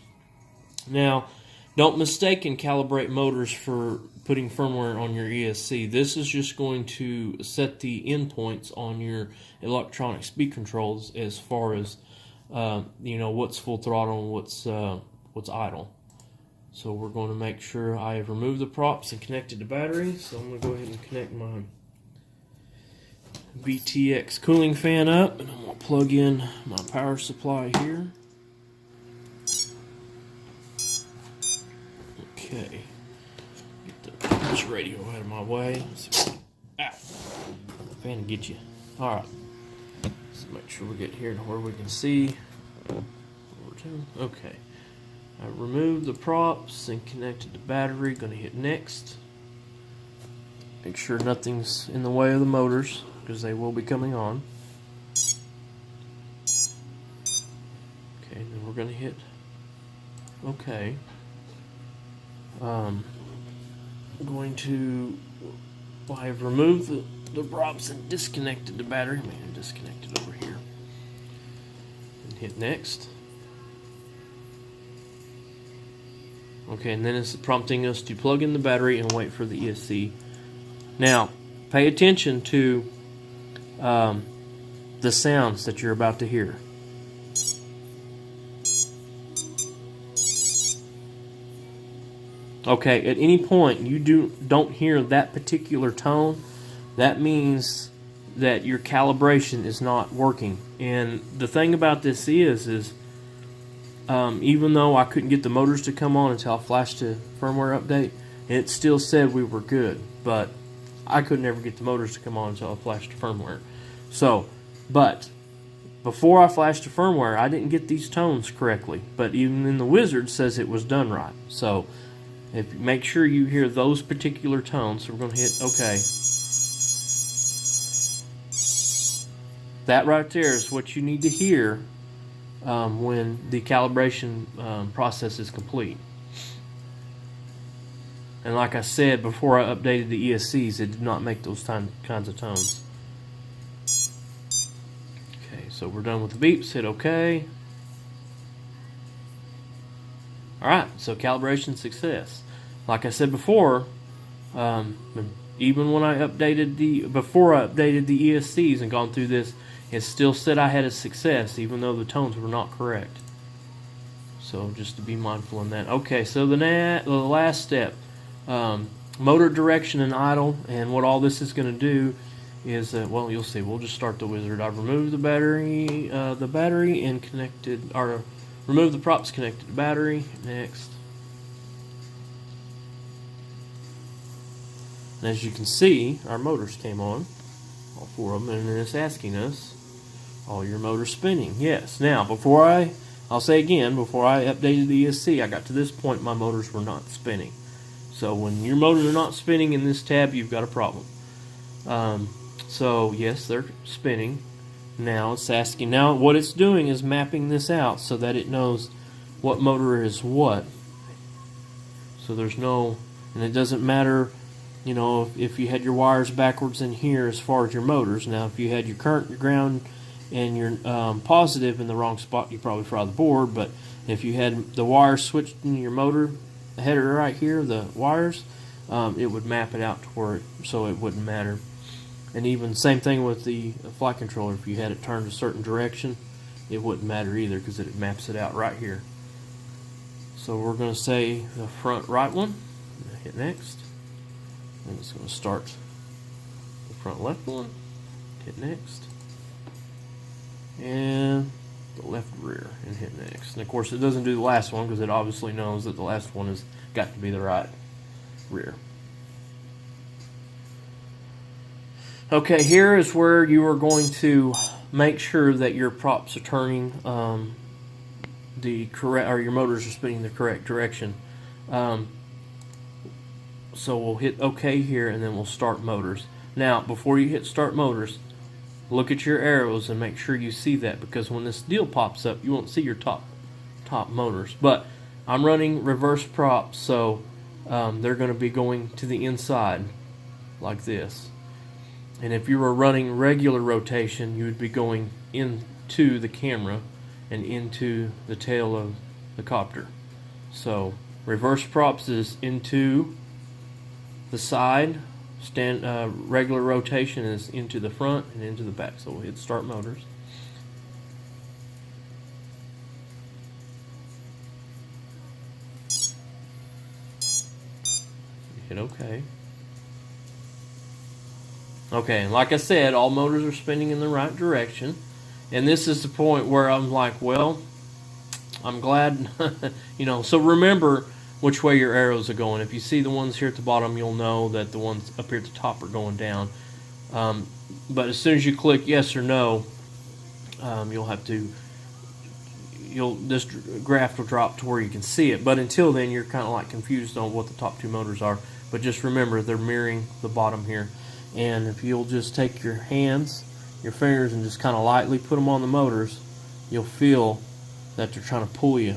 Now, don't mistake calibrate motors for putting firmware on your ESC. This is just going to set the endpoints on your electronic speed controls as far as what's full throttle and what's idle. So we're going to make sure I have removed the props and connected the battery. So I'm going to go ahead and connect my VTX cooling fan up, and I'm going to plug in my power supply here. Okay, get this radio out of my way. Ow! The fan will get you. All right. So make sure we get here to where we can see. Okay. I removed the props and connected the battery. Going to hit next. Make sure nothing's in the way of the motors, because they will be coming on. Okay, then we're going to hit OK. I'm going to, I've removed the props and disconnected the battery. Man, disconnected over here. And hit next. Okay, and then it's prompting us to plug in the battery and wait for the ESC. Now, pay attention to the sounds that you're about to hear. Okay, at any point you don't hear that particular tone, that means that your calibration is not working. And the thing about this is even though I couldn't get the motors to come on until I flashed a firmware update, it still said we were good, but I could never get the motors to come on until I flashed the firmware. So, but before I flashed the firmware, I didn't get these tones correctly, but even in the wizard says it was done right. So if make sure you hear those particular tones. So we're going to hit OK. That right there is what you need to hear when the calibration process is complete. And like I said, before I updated the ESCs, it did not make those kinds of tones. Okay, so we're done with the beeps. Hit OK. Alright, so calibration success. Like I said before, even when I updated before I updated the ESCs and gone through this, it still said I had a success, even though the tones were not correct. So just to be mindful in that. Okay, so the last step, motor direction and idle, and what all this is going to do is, well, you'll see. We'll just start the wizard. I've removed the battery, and connected, or remove the props connected to battery. Next. And as you can see, our motors came on, all 4 of them, and then it's asking us, all your motors spinning. Yes. Now, I'll say again, before I updated the ESC, I got to this point, my motors were not spinning. So when your motors are not spinning in this tab, you've got a problem. So yes, they're spinning. Now it's asking, now what it's doing is mapping this out so that it knows what motor is what. So there's no, and it doesn't matter, you know, if you had your wires backwards in here as far as your motors. Now if you had your current, your ground, and your positive in the wrong spot, you probably fry the board. But if you had the wires switched in your motor header right here, the wires, it would map it out to where so it wouldn't matter. And even same thing with the flight controller. If you had it turned a certain direction, it wouldn't matter either because it maps it out right here. So we're going to say the front right one. Hit next. And it's going to start the front left one. Hit next. And the left rear, and hit next. And of course it doesn't do the last one because it obviously knows that the last one has got to be the right rear. Okay, here is where you are going to make sure that your props are turning the correct, or your motors are spinning the correct direction. So we'll hit OK here, and then we'll start motors. Now before you hit start motors, look at your arrows and make sure you see that, because when this deal pops up, you won't see your top motors. But I'm running reverse props, so they're going to be going to the inside like this. And if you were running regular rotation, you would be going into the camera and into the tail of the copter. So reverse props is into the side. Regular rotation is into the front and into the back. So we'll hit start motors. Hit OK. Okay, and like I said, all motors are spinning in the right direction. And this is the point where I'm like, well, I'm glad, you know, so remember which way your arrows are going. If you see the ones here at the bottom, you'll know that the ones up here at the top are going down. But as soon as you click yes or no, this graph will drop to where you can see it. But until then, you're kind of like confused on what the top 2 motors are. But just remember, they're mirroring the bottom here. And if you'll just take your hands, your fingers, and just kind of lightly put them on the motors, you'll feel that they're trying to pull you.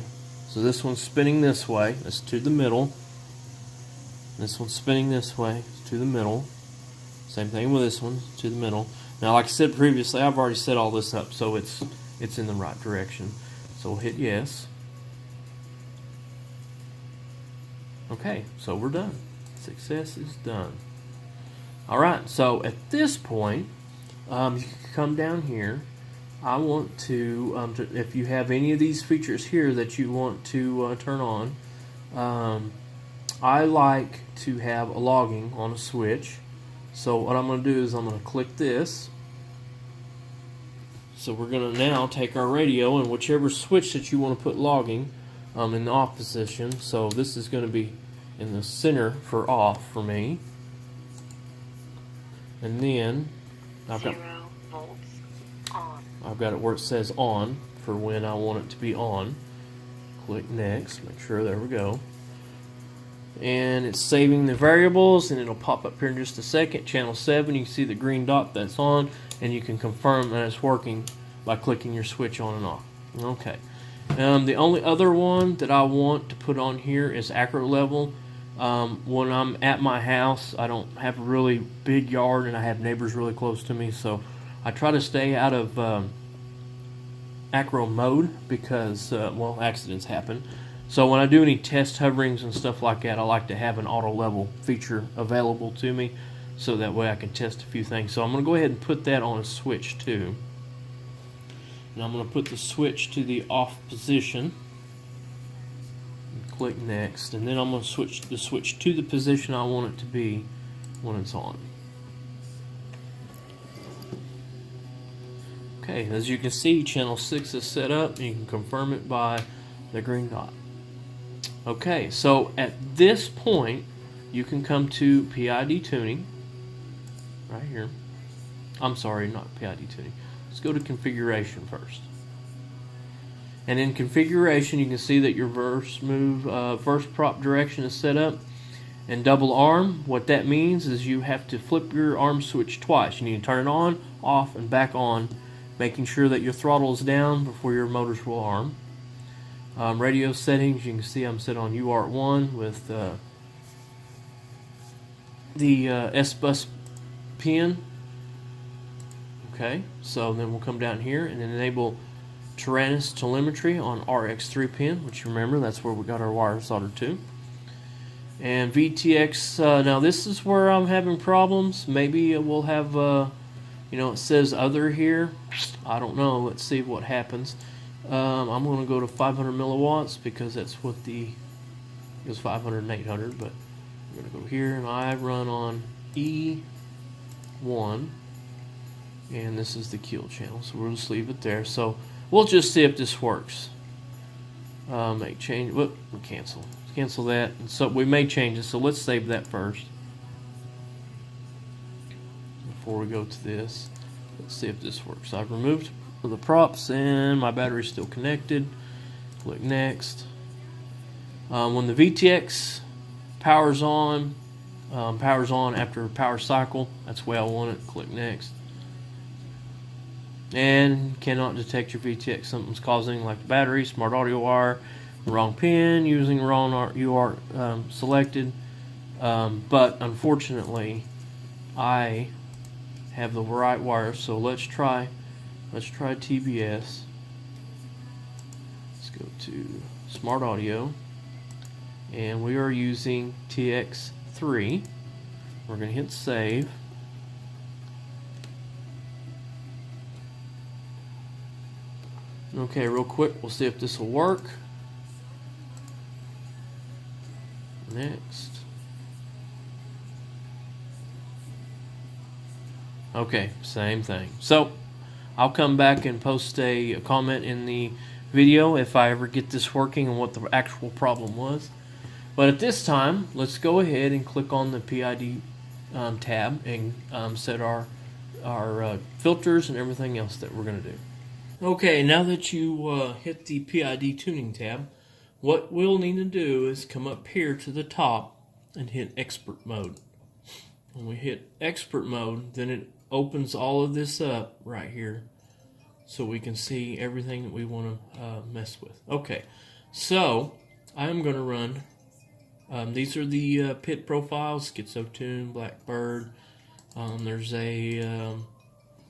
So this one's spinning this way, it's to the middle. This one's spinning this way, it's to the middle. Same thing with this one, to the middle. Now, like I said previously, I've already set all this up, so it's in the right direction. So we'll hit yes. Okay, so we're done. Success is done. Alright, so at this point, you can come down here. I want to, if you have any of these features here that you want to turn on, I like to have a logging on a switch. So what I'm going to do is I'm going to click this, So we're going to now take our radio and whichever switch that you want to put logging in the off position. So this is going to be in the center for off for me. And then I've got 0 volts on. I've got it where it says on for when I want it to be on. Click next, make sure, there we go. And it's saving the variables, and it'll pop up here in just a second. Channel 7, you can see the green dot that's on, and you can confirm that it's working by clicking your switch on and off. Okay. The only other one that I want to put on here is acro level. When I'm at my house, I don't have a really big yard, and I have neighbors really close to me, so I try to stay out of acro mode because, well, accidents happen. So when I do any test hoverings and stuff like that, I like to have an auto level feature available to me, so that way I can test a few things. So I'm going to go ahead and put that on a switch too. And I'm going to put the switch to the off position. And click next, and then I'm going to switch the switch to the position I want it to be when it's on. Okay, as you can see, channel 6 is set up, and you can confirm it by the green dot. Okay, so at this point, you can come to PID tuning, right here. I'm sorry, not PID tuning. Let's go to configuration first. And in configuration, you can see that your verse prop direction is set up. And double arm, what that means is you have to flip your arm switch twice. You need to turn it on, off, and back on, making sure that your throttle is down before your motors will arm. Radio settings, you can see I'm set on UART1 with the S-Bus pin. Okay, so then we'll come down here and enable Tyrannus telemetry on RX3 pin, which you remember, that's where we got our wire soldered to. And VTX, now this is where I'm having problems. Maybe we'll have, you know, it says other here. I don't know, let's see what happens. I'm going to go to 500 milliwatts because that's what it was 500 and 800, but I'm going to go here, and I run on E1, and this is the keel channel, so we'll just leave it there. So we'll just see if this works. Make change, whoop, cancel that, and so we made changes, so let's save that first before we go to this. Let's see if this works. I've removed the props and my battery's still connected. Click next. When the VTX powers on after power cycle, that's the way I want it. Click next. And cannot detect your VTX. Something's causing, like the battery, smart audio wire, wrong pin, using wrong UART selected. But unfortunately, I have the right wire, so let's try TBS. Let's go to Smart Audio, and we are using TX3. We're going to hit save. Okay, real quick, we'll see if this will work. Next. Okay, same thing. So I'll come back and post a comment in the video if I ever get this working and what the actual problem was. But at this time, let's go ahead and click on the PID tab and set our filters and everything else that we're going to do. Okay, now that you hit the PID tuning tab, what we'll need to do is come up here to the top and hit expert mode. When we hit expert mode, then it opens all of this up right here so we can see everything that we want to mess with. Okay, so I'm going to run, these are the pit profiles, Schizo Tune, Blackbird. There's a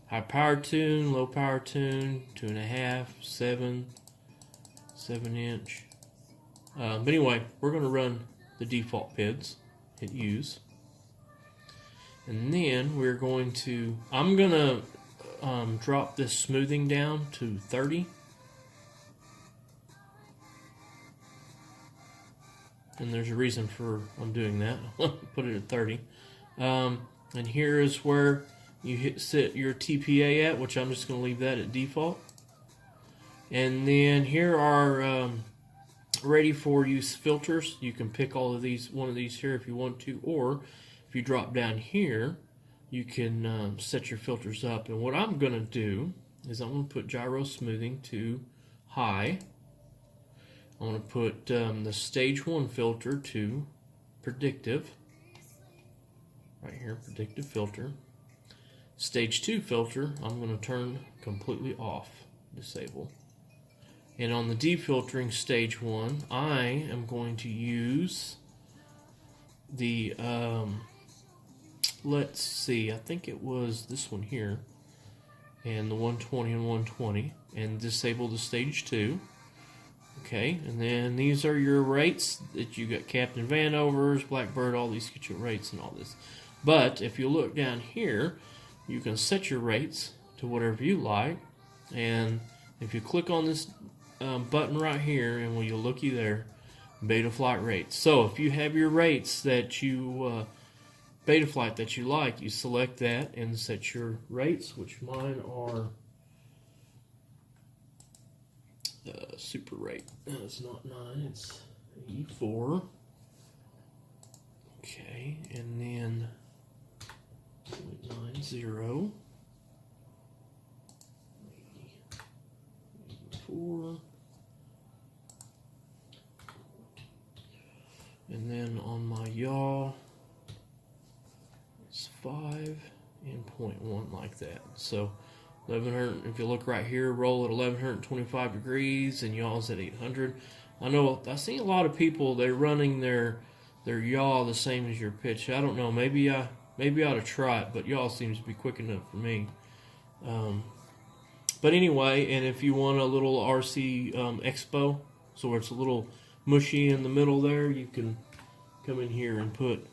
high power tune, low power tune, 2.5, 7 inch. But anyway, we're going to run the default PIDs, hit use. And then we're going to, I'm going to drop this smoothing down to 30. And there's a reason for I'm doing that. Put it at 30. And here is where you set your TPA at, which I'm just going to leave that at default. And then here are ready for use filters. You can pick all of these, one of these here if you want to, or if you drop down here, you can set your filters up. And what I'm going to do is I'm going to put gyro smoothing to high. I'm going to put the stage 1 filter to predictive. Right here, predictive filter. Stage 2 filter, I'm going to turn completely off, disable. And on the defiltering stage 1, I am going to use the, let's see, I think it was this one here, and the 120 and 120, and disable the stage 2. Okay, and then these are your rates that you got: Captain Vanovers, Blackbird, all these get your rates and all this. But if you look down here, you can set your rates to whatever you like, and if you click on this button right here, and when you looky there, Betaflight rates. So if you have your rates that you Betaflight that you like, you select that and set your rates, which mine are super rate. It's not 9, it's 84. Okay, and then 0.90, 84, and then on my yaw, it's 5 and 0.1 like that. So 1100. If you look right here, roll at 1125 degrees, and yaw's at 800. I know I see a lot of people, they're running their yaw the same as your pitch. I don't know. Maybe I ought to try it, but yaw seems to be quick enough for me. But anyway, and if you want a little RC expo, so it's a little mushy in the middle there, you can come in here and put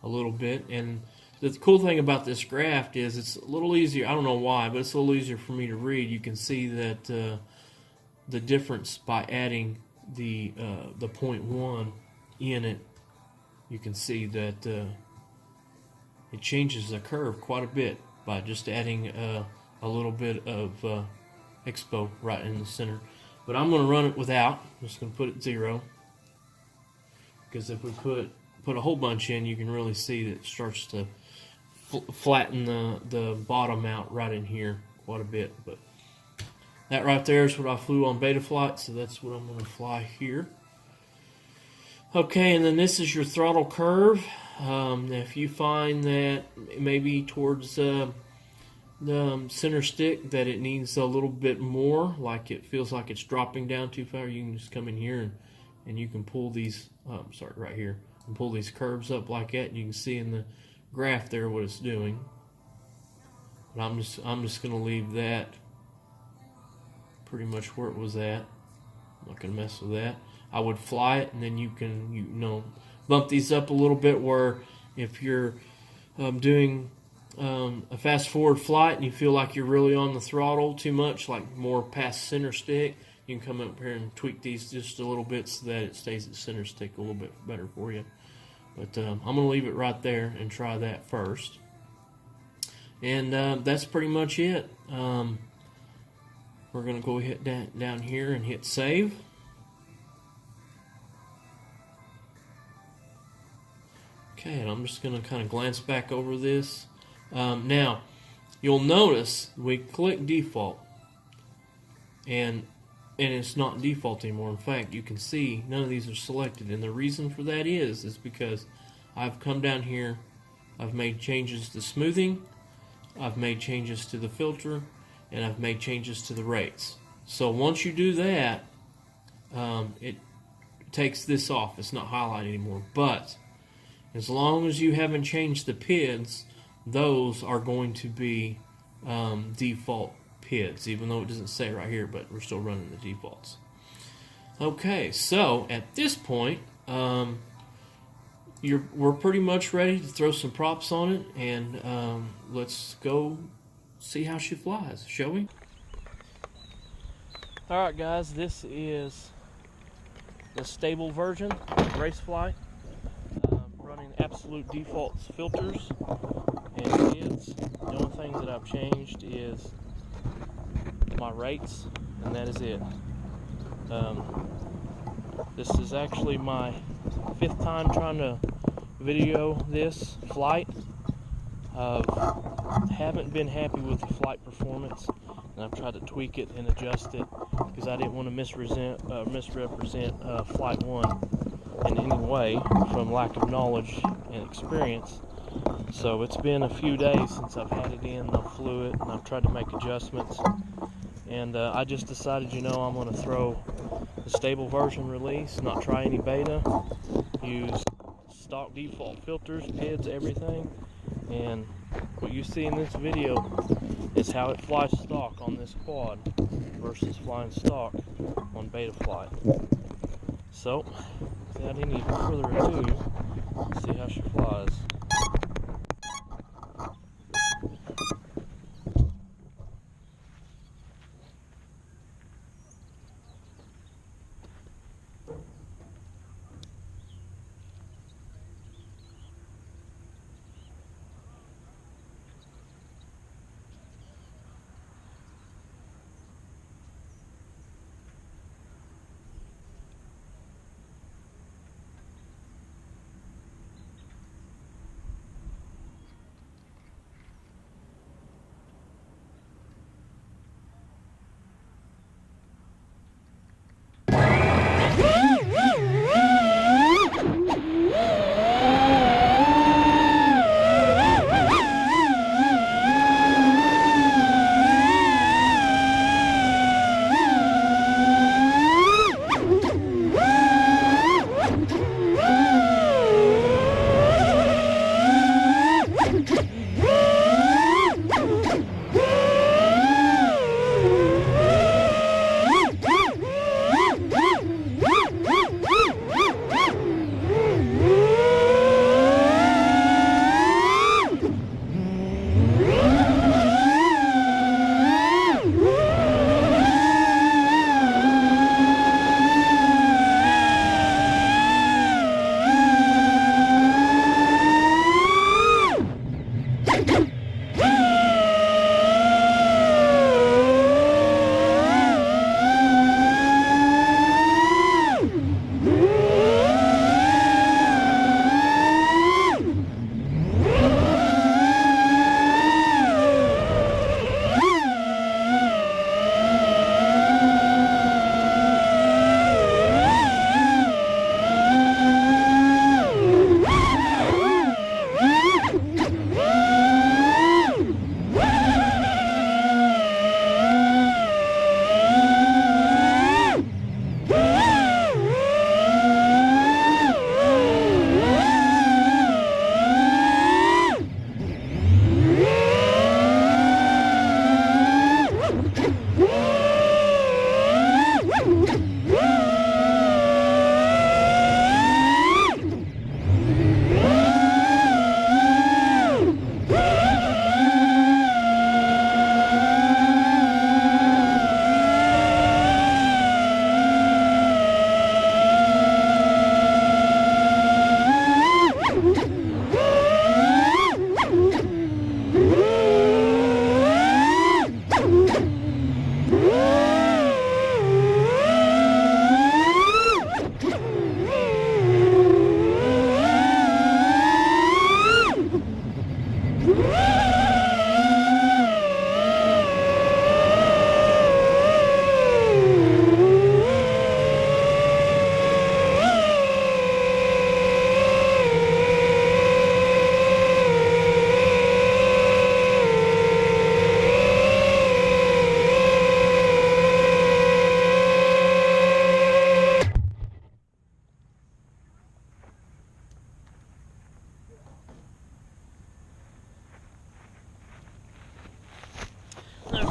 a little bit. And the cool thing about this graph is it's a little easier. I don't know why, but it's a little easier for me to read. You can see that the difference by adding the 0.1 in it. You can see that it changes the curve quite a bit by just adding a little bit of expo right in the center. But I'm going to run it without. I'm just going to put it 0, because if we put a whole bunch in, you can really see that it starts to flatten the bottom out right in here quite a bit. But that right there is what I flew on Betaflight, so that's what I'm going to fly here. Okay, and then this is your throttle curve. If you find that maybe towards the center stick that it needs a little bit more, like it feels like it's dropping down too far, you can just come in here and you can pull these, right here, and pull these curves up like that, and you can see in the graph there what it's doing. But I'm just going to leave that pretty much where it was at. I'm not going to mess with that. I would fly it, and then you can bump these up a little bit, where if you're doing a fast forward flight and you feel like you're really on the throttle too much, like more past center stick, you can come up here and tweak these just a little bit so that it stays at center stick a little bit better for you. But I'm going to leave it right there and try that first. And that's pretty much it. We're going to go hit down here and hit save. Okay, and I'm just going to kind of glance back over this. Now, you'll notice we click default, and it's not default anymore. In fact, you can see none of these are selected, and the reason for that is because I've come down here, I've made changes to smoothing, I've made changes to the filter, and I've made changes to the rates. So once you do that, it takes this off. It's not highlighted anymore. But as long as you haven't changed the PIDs, those are going to be default PIDs, even though it doesn't say right here, but we're still running the defaults. Okay, so at this point, we're pretty much ready to throw some props on it, and let's go see how she flies, shall we? Alright guys, this is the stable version of Raceflight, running absolute default filters and PIDs. that I've changed is my rates, and that is it. This is actually my 5th time trying to video this flight. Haven't been happy with the flight performance, and I've tried to tweak it and adjust it because I didn't want to misrepresent Flightone in any way from lack of knowledge and experience. So it's been a few days since I've had it in, I've flew it, and I've tried to make adjustments, and I just decided, you know, I'm going to throw the stable version release, not try any beta, use stock default filters, PIDs, everything, and what you see in this video is how it flies stock on this quad versus flying stock on Betaflight. So, without any further ado, let's see how she flies.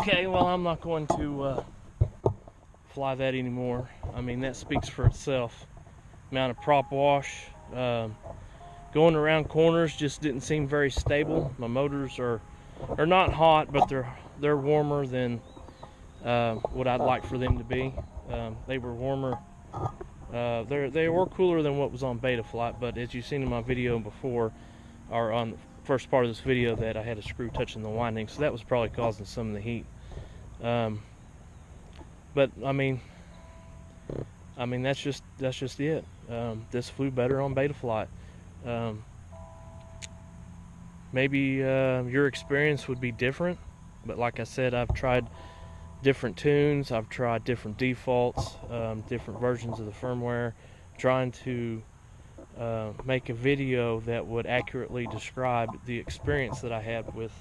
Okay, well, I'm not going to fly that anymore. I mean, that speaks for itself. Amount of prop wash. Going around corners just didn't seem very stable. My motors are not hot, but they're warmer than what I'd like for them to be. They were warmer. They were cooler than what was on Betaflight, but as you've seen in my video before, or on first part of this video that I had a screw touching the winding, so that was probably causing some of the heat. But I mean that's just it. This flew better on Betaflight. Maybe your experience would be different, but like I said, I've tried different tunes, I've tried different defaults, different versions of the firmware, trying to make a video that would accurately describe the experience that I had with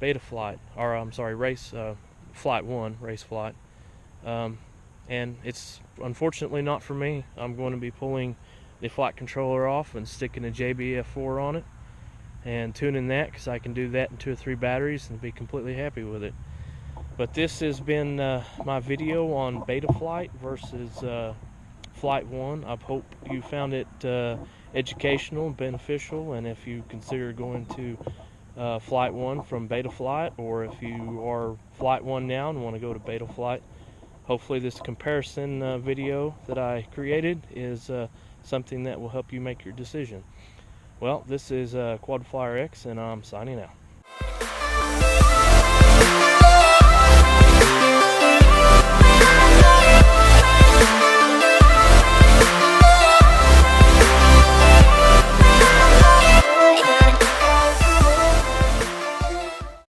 Betaflight, or I'm sorry, Flightone, Raceflight. And it's unfortunately not for me. I'm going to be pulling the flight controller off and sticking a JBF4 on it and tuning that, because I can do that in 2 or 3 batteries and be completely happy with it. But this has been my video on Betaflight versus Flightone. I hope you found it educational and beneficial, and if you consider going to Flightone from Betaflight, or if you are Flightone now and want to go to Betaflight, hopefully this comparison video that I created is something that will help you make your decision. Well, this is Quad Flyer X, and I'm signing out.